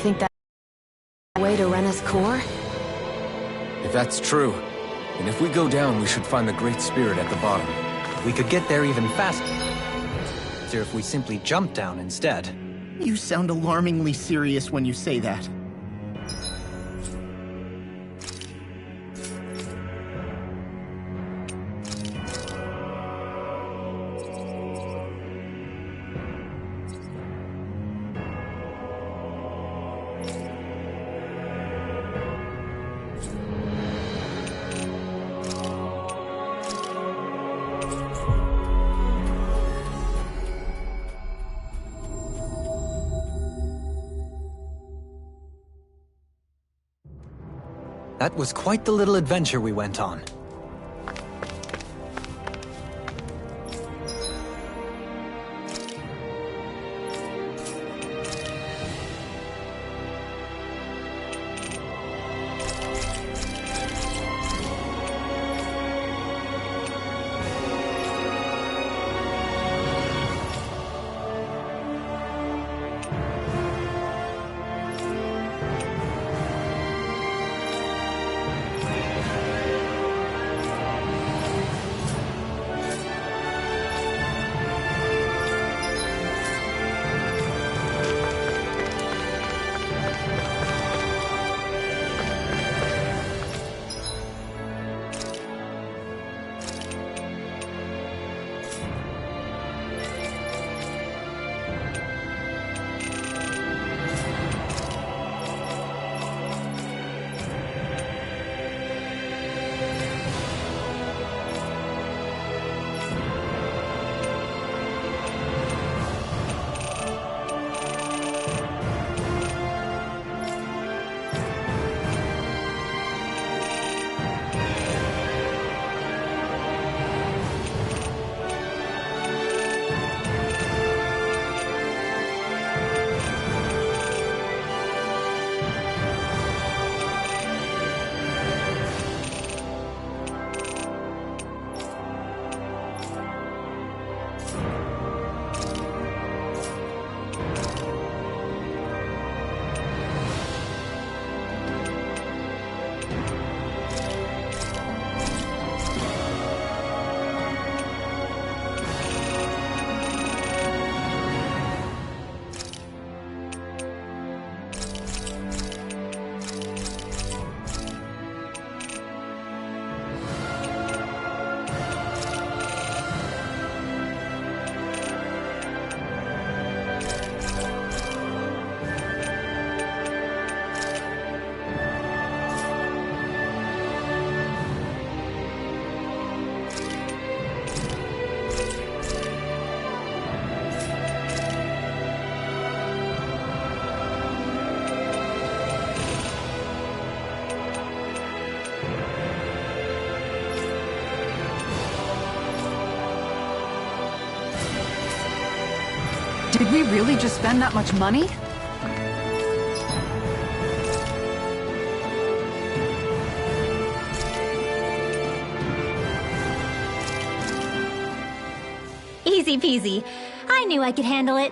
think that way to Rena's core? If that's true, then if we go down, we should find the Great Spirit at the bottom. We could get there even faster if we simply jump down instead. You sound alarmingly serious when you say that. That was quite the little adventure we went on. Did we really just spend that much money? Easy peasy. I knew I could handle it.